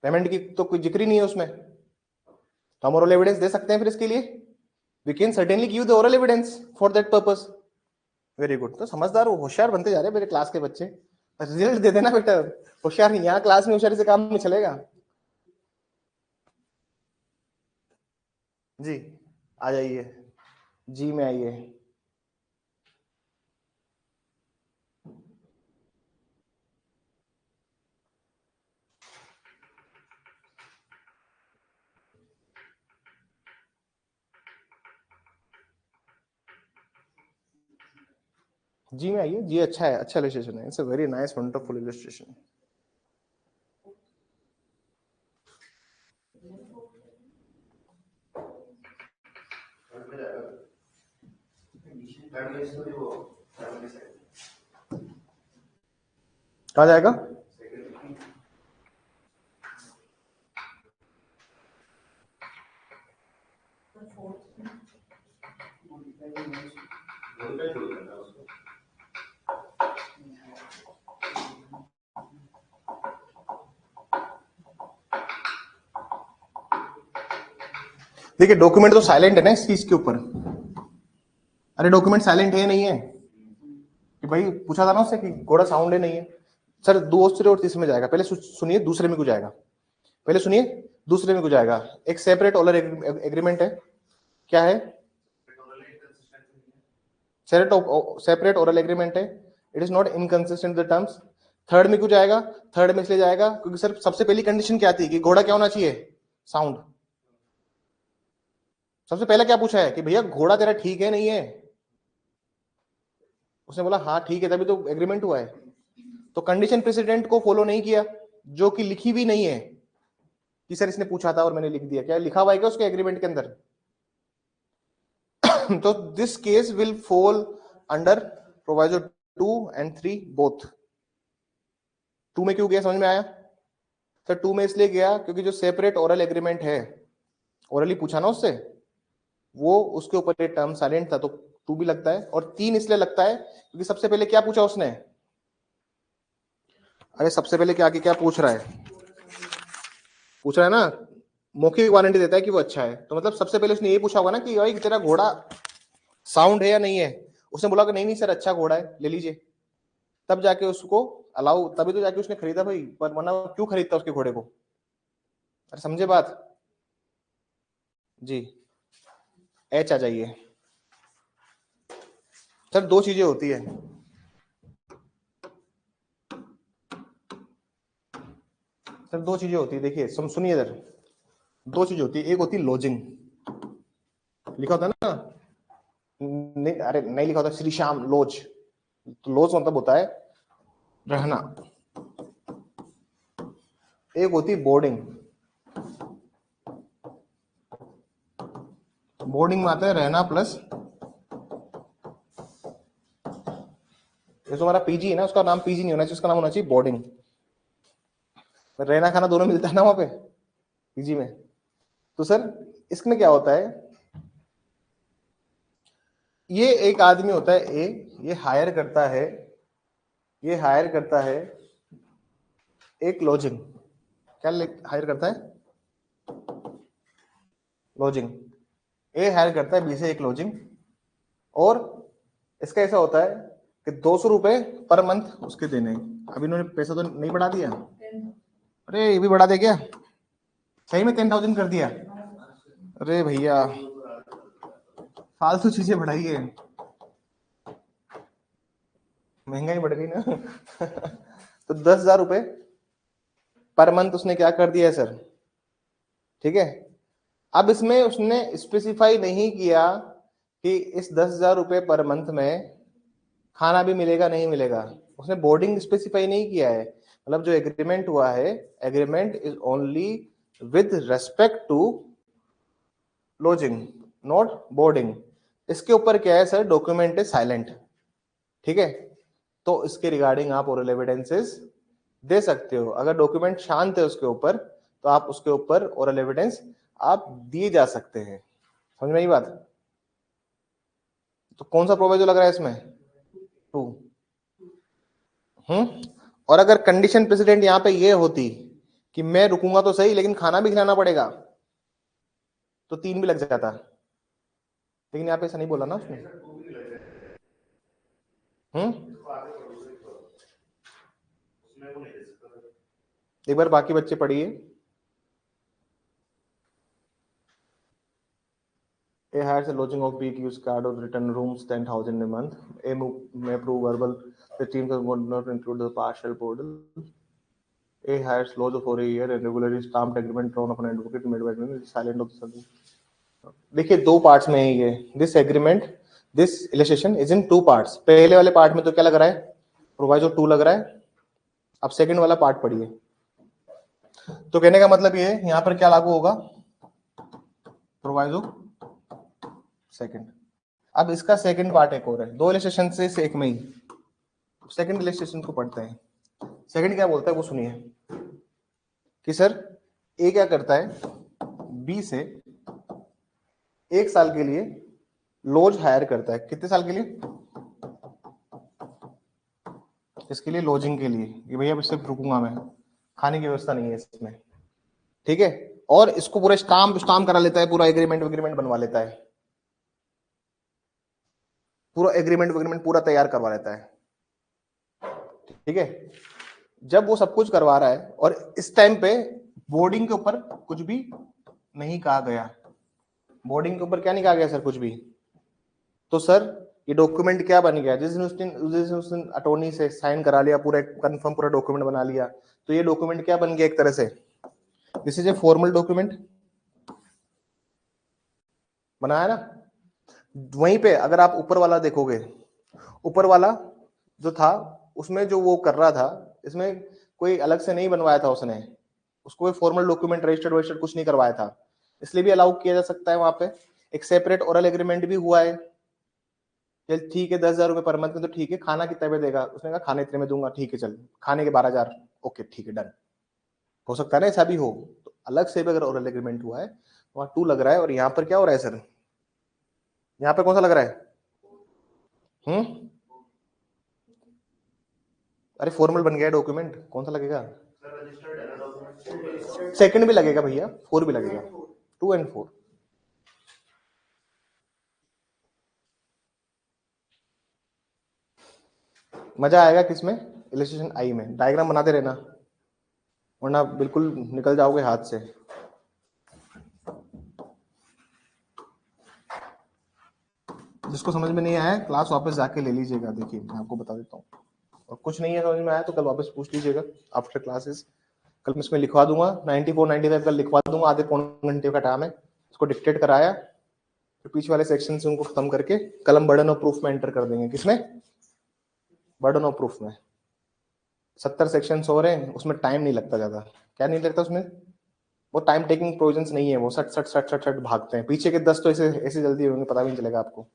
पेमेंट की तो कोई जिक्र ही नहीं है उसमें, तो हम ओरल एविडेंस दे सकते हैं फिर इसके लिए। We can certainly give the oral evidence for that purpose। Very good. तो समझदार हो, होशियार बनते जा रहे हैं मेरे क्लास के बच्चे। रिजल्ट दे देना बेटा, होशियार यहाँ क्लास में होशियारी से काम नहीं चलेगा। जी आ जाइए, जी में आइए। जी में आइए। जी अच्छा है, अच्छा इलस्ट्रेशन है, it's a very nice wonderful illustration. कहाँ जाएगा? देखिए डॉक्यूमेंट तो साइलेंट है ना इस चीज के ऊपर। अरे डॉक्यूमेंट साइलेंट है नहीं है कि भाई पूछा था ना उससे कि घोड़ा साउंड है नहीं है। सर दूसरे और तीसरे में जाएगा, पहले सुनिए दूसरे में क्यों जाएगा, पहले सुनिए दूसरे में क्यों जाएगा। एक सेपरेट ओरल एग्रीमेंट है, क्या है? सेपरेट ओरल एग्रीमेंट है, it is not inconsistent the terms. Third में क्यों जाएगा? थर्ड में इसलिए जाएगा क्योंकि सर सबसे पहली कंडीशन क्या थी कि घोड़ा क्या होना चाहिए? साउंड। सबसे पहले क्या पूछा है कि भैया घोड़ा तेरा ठीक है नहीं है, उसने बोला हाँ ठीक है, तभी तो एग्रीमेंट हुआ है। तो कंडीशन प्रेसिडेंट को फॉलो नहीं किया, जो कि लिखी भी नहीं है कि सर इसने पूछा था और मैंने लिख दिया। क्या लिखा हुआ है क्या उसके एग्रीमेंट के अंदर? तो this case will fall under proviso 2 and 3 both. 2 में क्यों गया समझ में आया? सर 2 में इसलिए गया क्योंकि जो सेपरेट ओरल एग्रीमेंट है, ओरली पूछा ना उससे, वो उसके ऊपर ये टर्म साइलेंट था, तो 2 भी लगता है। और 3 इसलिए लगता है क्योंकि सबसे पहले क्या पूछा उसने, अरे सबसे पहले क्या पूछ रहा है, पूछ रहा है ना मौखिक वारंटी देता है कि वो अच्छा है, तो मतलब सबसे पहले उसने ये पूछा होगा ना कि भाई तेरा घोड़ा साउंड है या नहीं है। उसने बोला कि नहीं नहीं सर अच्छा घोड़ा है, ले लीजिए। तब जाके उसको अलाउ, तभी तो जाके उसने खरीदा भाई, पर वरना क्यों खरीदता उसके घोड़े को? अरे समझे बात जी? एच आ जाइए सर। 2 चीजें होती है, सर 2 चीजें होती है, देखिए सुनिए इधर। 2 चीजें होती है, एक होती है लॉजिंग, लिखा होता है ना, नहीं अरे नहीं लिखा होता श्री श्याम लॉज, तो लॉज मतलब होता है रहना। एक होती है बोर्डिंग, बोर्डिंग में आता है रहना प्लस, जो हमारा पीजी है ना उसका नाम पीजी नहीं होना चाहिए, उसका नाम होना चाहिए बोर्डिंग। रहना खाना दोनों मिलता है ना वहां पे पीजी में। तो सर इसमें क्या होता है, ये एक आदमी होता है ए, ये हायर करता है, ये हायर करता है एक लॉजिंग। क्या हायर करता है? लॉजिंग। ए हायर करता है बी से एक लॉजिंग, और इसका ऐसा होता है कि 200 रुपए पर मंथ उसके देने हैं। अभी इन्होंने पैसा तो नहीं बढ़ा दिया? अरे ये भी बढ़ा दे क्या? सही में 10,000 कर दिया? अरे भैया फालतू चीजें बढ़ाई है, महंगाई बढ़ गई ना। तो 10,000 रुपए पर मंथ उसने क्या कर दिया है सर, ठीक है। अब इसमें उसने स्पेसिफाई नहीं किया कि इस 10,000 रुपए पर मंथ में खाना भी मिलेगा नहीं मिलेगा, उसने बोर्डिंग स्पेसिफाई नहीं किया है। मतलब जो एग्रीमेंट हुआ है, agreement is only with respect to lodging not boarding. इसके ऊपर क्या है सर, डॉक्यूमेंट इज साइलेंट, ठीक है। तो इसके रिगार्डिंग आप ओरल एविडेंसेस दे सकते हो। अगर डॉक्यूमेंट शांत है उसके ऊपर, तो आप उसके ऊपर ओरल एविडेंस आप दिए जा सकते हैं। समझ में आई बात? तो कौन सा प्रोविजन लग रहा है इसमें? 2। और अगर कंडीशन प्रेसिडेंट यहां पे ये होती कि मैं रुकूंगा तो सही लेकिन खाना भी खिलाना पड़ेगा, तो 3 भी लग जाता। लेकिन यहाँ पे ऐसा नहीं बोला ना उसने। एक बार बाकी बच्चे पढ़िए। A hires a lodging of week use card or return rooms 10,000 a month. A may approve verbal. The team would not include the partial board. A hires lodge for a year and regularly stamped agreement drawn upon advocate made by silent of the service. देखिए 2 parts में है ये this agreement, this illustration is in 2 parts. पहले वाले part में तो क्या लग रहा है, प्रोवाइजो 2 लग रहा है। अब सेकंड वाला पार्ट पढ़िए। तो कहने का मतलब ये है, यहां पर क्या लागू होगा, प्रोवाइजो सेकंड। अब इसका सेकंड पार्ट एक और है, 2 इलस्ट्रेशन से एक में ही। सेकंड इलस्ट्रेशन को पढ़ते हैं। सेकंड क्या बोलता है वो सुनिए कि सर ए क्या करता है, बी से 1 साल के लिए लॉज हायर करता है। कितने साल के लिए? इसके लिए लॉजिंग के लिए, कि भैया इससे रुकूंगा मैं, खाने की व्यवस्था नहीं है इसमें, ठीक है। और इसको पूरा स्टाम्प करा लेता है, पूरा एग्रीमेंट बनवा लेता है, पूरा एग्रीमेंट पूरा तैयार करवा लेता है, ठीक है। जब वो सब कुछ करवा रहा है और इस टाइम पे बोर्डिंग के ऊपर कुछ भी नहीं कहा गया, बोर्डिंग के ऊपर क्या नहीं कहा गया सर कुछ भी, तो सर ये डॉक्यूमेंट क्या बन गया, जिस दिन उसने अटॉर्नी से साइन करा लिया, पूरा कंफर्म पूरा डॉक्यूमेंट बना लिया, तो ये डॉक्यूमेंट क्या बन गया एक तरह से, this is a formal document बनाया ना। वहीं पे अगर आप ऊपर वाला देखोगे, ऊपर वाला जो था उसमें जो वो कर रहा था, इसमें कोई अलग से नहीं बनवाया था उसने, उसको कोई फॉर्मल डॉक्यूमेंट रजिस्टर्ड वजिस्टर्ड कुछ नहीं करवाया था, इसलिए भी अलाउ किया जा सकता है। वहां पे एक सेपरेट ओरल एग्रीमेंट भी हुआ है। चल ठीक है 10,000 रुपए पर मंथ में, तो ठीक है, खाना कितने में देगा, उसने कहा खाने इतने में दूंगा, ठीक है चल खाने के 12,000, ओके ठीक है डन। हो सकता है ना ऐसा भी हो, तो अलग से भी अगर ओरल एग्रीमेंट हुआ है, वहां 2 लग रहा है। और यहाँ पर क्या हो रहा है सर, यहाँ पे कौन सा लग रहा है? अरे फॉर्मल बन गया डॉक्यूमेंट, कौन सा लगेगा? सर रजिस्टर्ड है ना डॉक्यूमेंट। सेकंड भी लगेगा भैया, 4 भी लगेगा, 2 and 4। मजा आएगा किसमें? इलस्ट्रेशन आई में। डायग्राम बनाते रहना, वरना बिल्कुल निकल जाओगे हाथ से। जिसको समझ में नहीं आया क्लास वापस जाके ले लीजिएगा। देखिए मैं आपको बता देता हूँ, और कुछ नहीं है समझ में आया तो कल वापस पूछ लीजिएगा आफ्टर क्लासेस। कल मैं इसमें लिखवा दूंगा 94 95 कल लिखवा दूंगा, आधे पौने घंटे का टाइम है। इसको डिक्टेट कराया, तो पीछे वाले सेक्शन से उनको खत्म करके कल हम बर्डन ऑफ प्रूफ में एंटर कर देंगे। किसमें? बर्डन ऑफ प्रूफ में। 70 सेक्शन हो रहे हैं, उसमें टाइम नहीं लगता ज्यादा। क्या नहीं लगता उसमें? वो टाइम टेकिंग प्रोविजंस नहीं है, वो सट सट सट सट सट भागते हैं। पीछे के 10 तो ऐसे ऐसे जल्दी होंगे पता भी नहीं चलेगा आपको।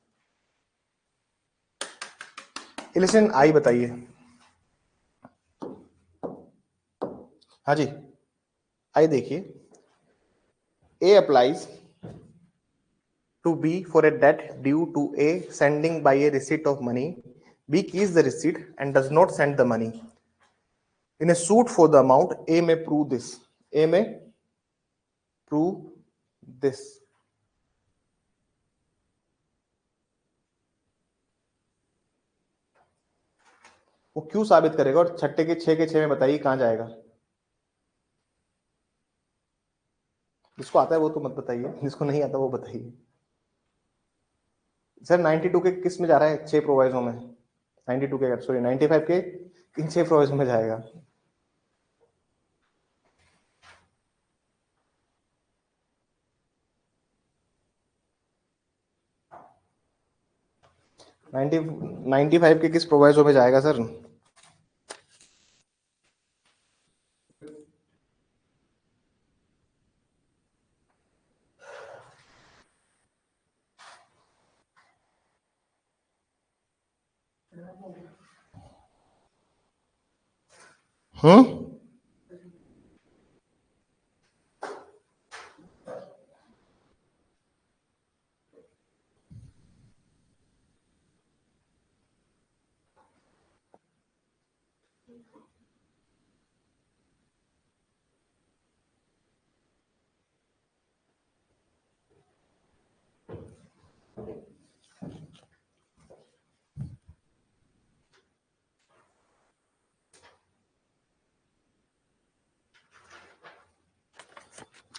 इलेक्शन आई बताइए। हाँ जी, आई देखिए, ए applies to B for a debt due to A sending by a receipt of money. B keeps the receipt and does not send the money. In a suit for the amount, A may prove this. A may prove this. वो क्यों साबित करेगा? और छठे के 6 में बताइए कहां जाएगा? जिसको आता है वो तो मत बताइए, जिसको नहीं आता वो बताइए। सर 92 के किस में जा रहा है? 6 प्रोवाइजों में। 92 के सॉरी 95 के इन 6 प्रोवाइजों में जाएगा। नाइन्टी 95 के किस प्रोवाइजों में जाएगा सर?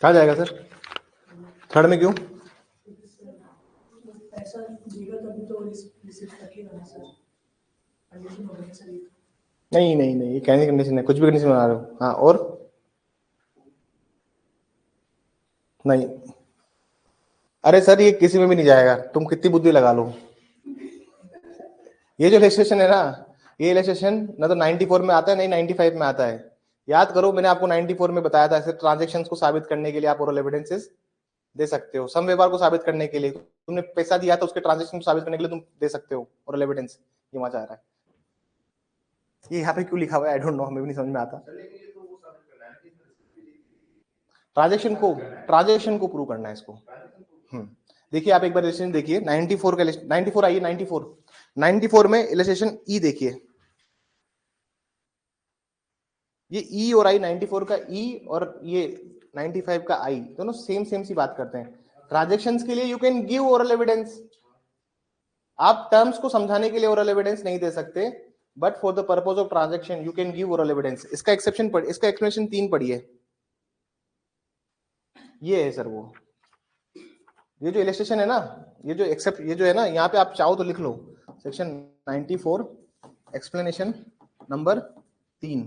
कहाँ जाएगा सर? थर्ड में क्यों? पैसा देगा तभी तो रिसीव रखेगा ना सर, कंडीशन हो गई सर। नहीं नहीं नहीं, ये कहने की कंडीशन है, कुछ भी कंडीशन बना रहे हो। हाँ और नहीं, अरे सर ये किसी में भी नहीं जाएगा, तुम कितनी बुद्धि लगा लो। ये जो रजिस्ट्रेशन है ना, ये रजिस्ट्रेशन ना तो 94 में आता है, नहीं 95 में आता है। याद करो मैंने आपको 94 में बताया था, ऐसे ट्रांजेक्शन्स को साबित करने के लिए आप ओरल एविडेंसेस दे सकते हो। सम व्यवहार को साबित करने के लिए, तुमने पैसा दिया तो उसके ट्रांजेक्शन को साबित करने के लिए तुम दे सकते हो ओरल एविडेंस। ये वहां जा रहा है, ये यहाँ पे क्यों लिखा हुआ है आई डोंट नो, हमें भी नहीं समझ में आता। ट्रांजेक्शन को प्रूव करना है इसको। देखिए आप एक बार इलस्ट्रेशन देखिए 94 का 94 आइए 94 में इलस्ट्रेशन ई देखिए, ये ई और आई 94 का ई और ये 95 का आई दोनों सेम सी बात करते हैं। ट्रांजेक्शंस के लिए you can give oral evidence, आप टर्म्स को समझाने के लिए ओरल एविडेंस नहीं दे सकते, but for the purpose of transaction you can give oral evidence. इसका एक्सेप्शन पढ़, इसका एक्सप्लेनेशन 3 पढ़िए। ये है सर वो, ये जो इलस्ट्रेशन है ना, ये जो एक्सेप्ट, ये जो है ना, यहाँ पे आप चाहो तो लिख लो सेक्शन 94 एक्सप्लेनेशन नंबर 3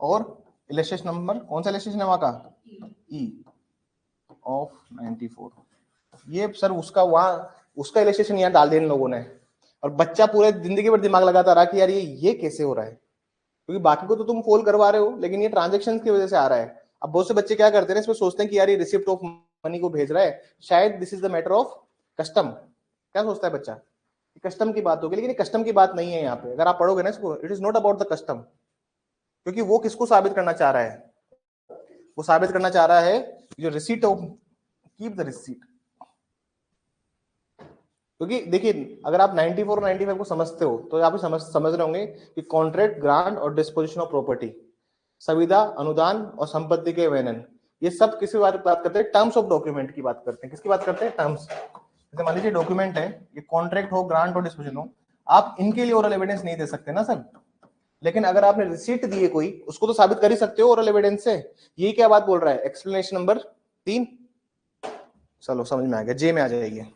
और इलस्ट्रेशन नंबर, कौन सा इलस्ट्रेशन है वहां का? ई ऑफ 94। ये सर उसका वहाँ उसका इलस्ट्रेशन यहाँ डाल दिया इन लोगों ने, और बच्चा पूरे जिंदगी भर दिमाग लगाता रहा कि यार ये कैसे हो रहा है, क्योंकि बाकी को तो तुम फोल्ड करवा रहे हो, लेकिन ये ट्रांजेक्शन की वजह से आ रहा है। अब बहुत से बच्चे क्या करते हैं, इसमें सोचते हैं कि यार ये रिसिप्ट ऑफ मनी को भेज रहा है, शायद this is the matter of custom. क्या सोचता है बच्चा, कस्टम की बात होगी, लेकिन कस्टम की बात नहीं है यहाँ पे। अगर आप पढ़ोगे ना इसको, it is not about the custom, क्योंकि वो किसको साबित करना चाह रहा है, वो साबित करना चाह रहा है जो receipt of, keep the receipt. क्योंकि देखिए अगर आप 94 और 95 को समझते हो तो आप समझ रहे होंगे कि कॉन्ट्रैक्ट, ग्रांट और डिस्पोजिशन ऑफ प्रॉपर्टी, संविदा, अनुदान और संपत्ति के वेनन, ये सब किसी बात करते हैं, टर्म्स ऑफ डॉक्यूमेंट की बात करते हैं। किसकी बात करते हैं, टर्म्स। जैसे मान लीजिए डॉक्यूमेंट है, ये कॉन्ट्रैक्ट हो, ग्रांट हो, डिस्पोजिशन हो, आप इनके लिए ओरल एविडेंस नहीं दे सकते ना सर, लेकिन अगर आपने रिसीट दी है कोई, उसको तो साबित कर ही सकते हो ओरल एविडेंस से। ये क्या बात बोल रहा है, एक्सप्लेनेशन नंबर 3, चलो समझ में आ गया, जे में आ जाएगी।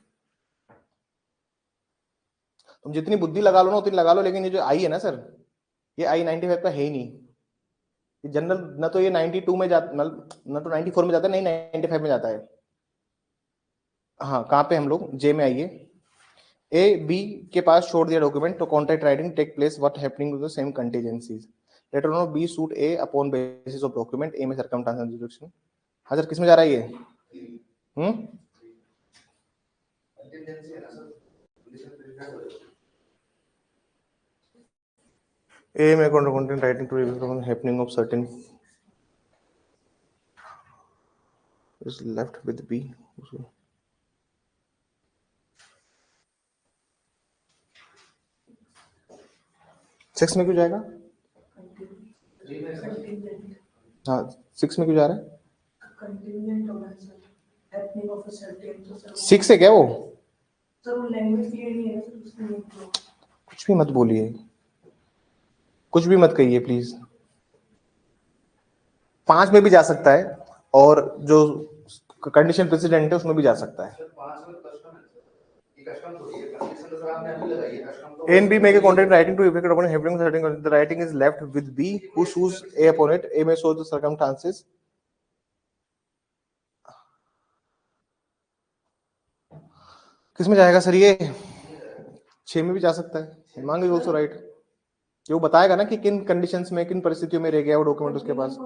तुम जितनी बुद्धि लगा लो ना उतनी लगा लो, लेकिन ये जो आई है ना सर, ये आई 95 का है ही नहीं। ये जनरल ना तो ये 92 में जाता, ना तो 94 में जाता है, नहीं 95 में जाता है। हाँ कहाँ पे हम लोग, जे में आइए। ए बी के पास छोड़ दिया डॉक्यूमेंट, तो contract writing take place what happening with the same contingencies. Later on be suit a upon basis of document a में सर्कमस्टेंसेस जुरिडिक्शन। हाँ सर किस में जा रहा है ये? कंटीजेंसी है ना सर, कंडीशन प्रिपेयर हो जाए। A may contain writing to review from happening of certain is left with B. 6 में क्यों जाएगा? हाँ 6 में क्यों जा रहा है? कंटिजेंट होगा sir, happening of a certain, तो सर 6 है क्या वो? सर वो लैंग्वेज क्लियर नहीं है सर, उसमें कुछ भी मत बोलिए, कुछ भी मत कहिए प्लीज। 5 में भी जा सकता है और जो कंडीशन प्रेसिडेंट है उसमें भी जा सकता है। सर 5 में कस्टम है सर, ये कस्टम थोड़ी है, कंडीशन तो सर आपने अभी लगाई है, कस्टम तो A and B make a contract writing to effect upon having certain the writing is left with B who sues A upon it. A may show the circumstances. किस में जाएगा sir ये? 6 में भी जा सकता है। Himang is also right. ये वो बताएगा ना कि किन कंडीशंस में, किन परिस्थितियों में रह गया वो डॉक्यूमेंट उसके पास। सर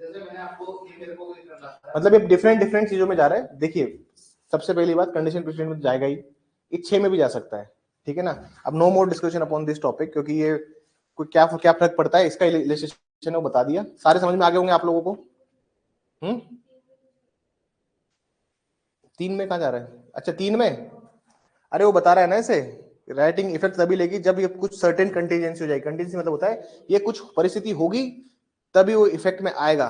जैसे मैंने आपको ये मेरे को भी करना था, मतलब ये डिफरेंट चीजों में जा रहा है। देखिए सबसे पहली बात, कंडीशन प्रेसिडेंट में जाएगा ही, ये 6 में भी जा सकता है, ठीक है ना। अब no more discussion upon this topic, क्योंकि ये कोई क्या फर्क पड़ता है, इसका इलस्ट्रेशन वो बता दिया। सारे समझ में आ गए होंगे आप लोगों को? 3 में कहाँ जा रहा है? अच्छा 3 में, अरे वो बता रहा है ना ऐसे, राइटिंग इफेक्ट तभी लेगी जब ये कुछ सर्टेन कंटीजेंसी हो जाएगी। कंटीजेंसी मतलब होता है ये कुछ परिस्थिति होगी तभी वो इफेक्ट में आएगा।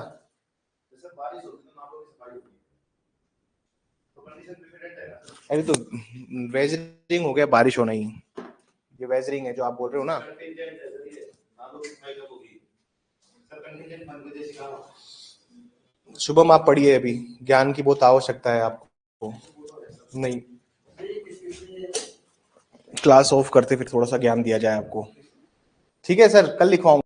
जैसे बारिश होती है तो आपको किस बारिश होती है, तो कंडीशन प्रिपेयर्ड है ना। अरे तो वेजरिंग हो गया, बारिश होना ही, ये वेजरिंग है जो आप बोल रहे हो ना। कंटीजेंट है सर, ये नालों की फाइल होगी सर, कंटीजेंट बन के जैसे कहा। शुभम आप पढ़िए, अभी ज्ञान की बहुत आवश्यकता है आपको। नहीं क्लास ऑफ करते फिर थोड़ा सा ज्ञान दिया जाए आपको, ठीक है सर? कल लिखवाऊंगा।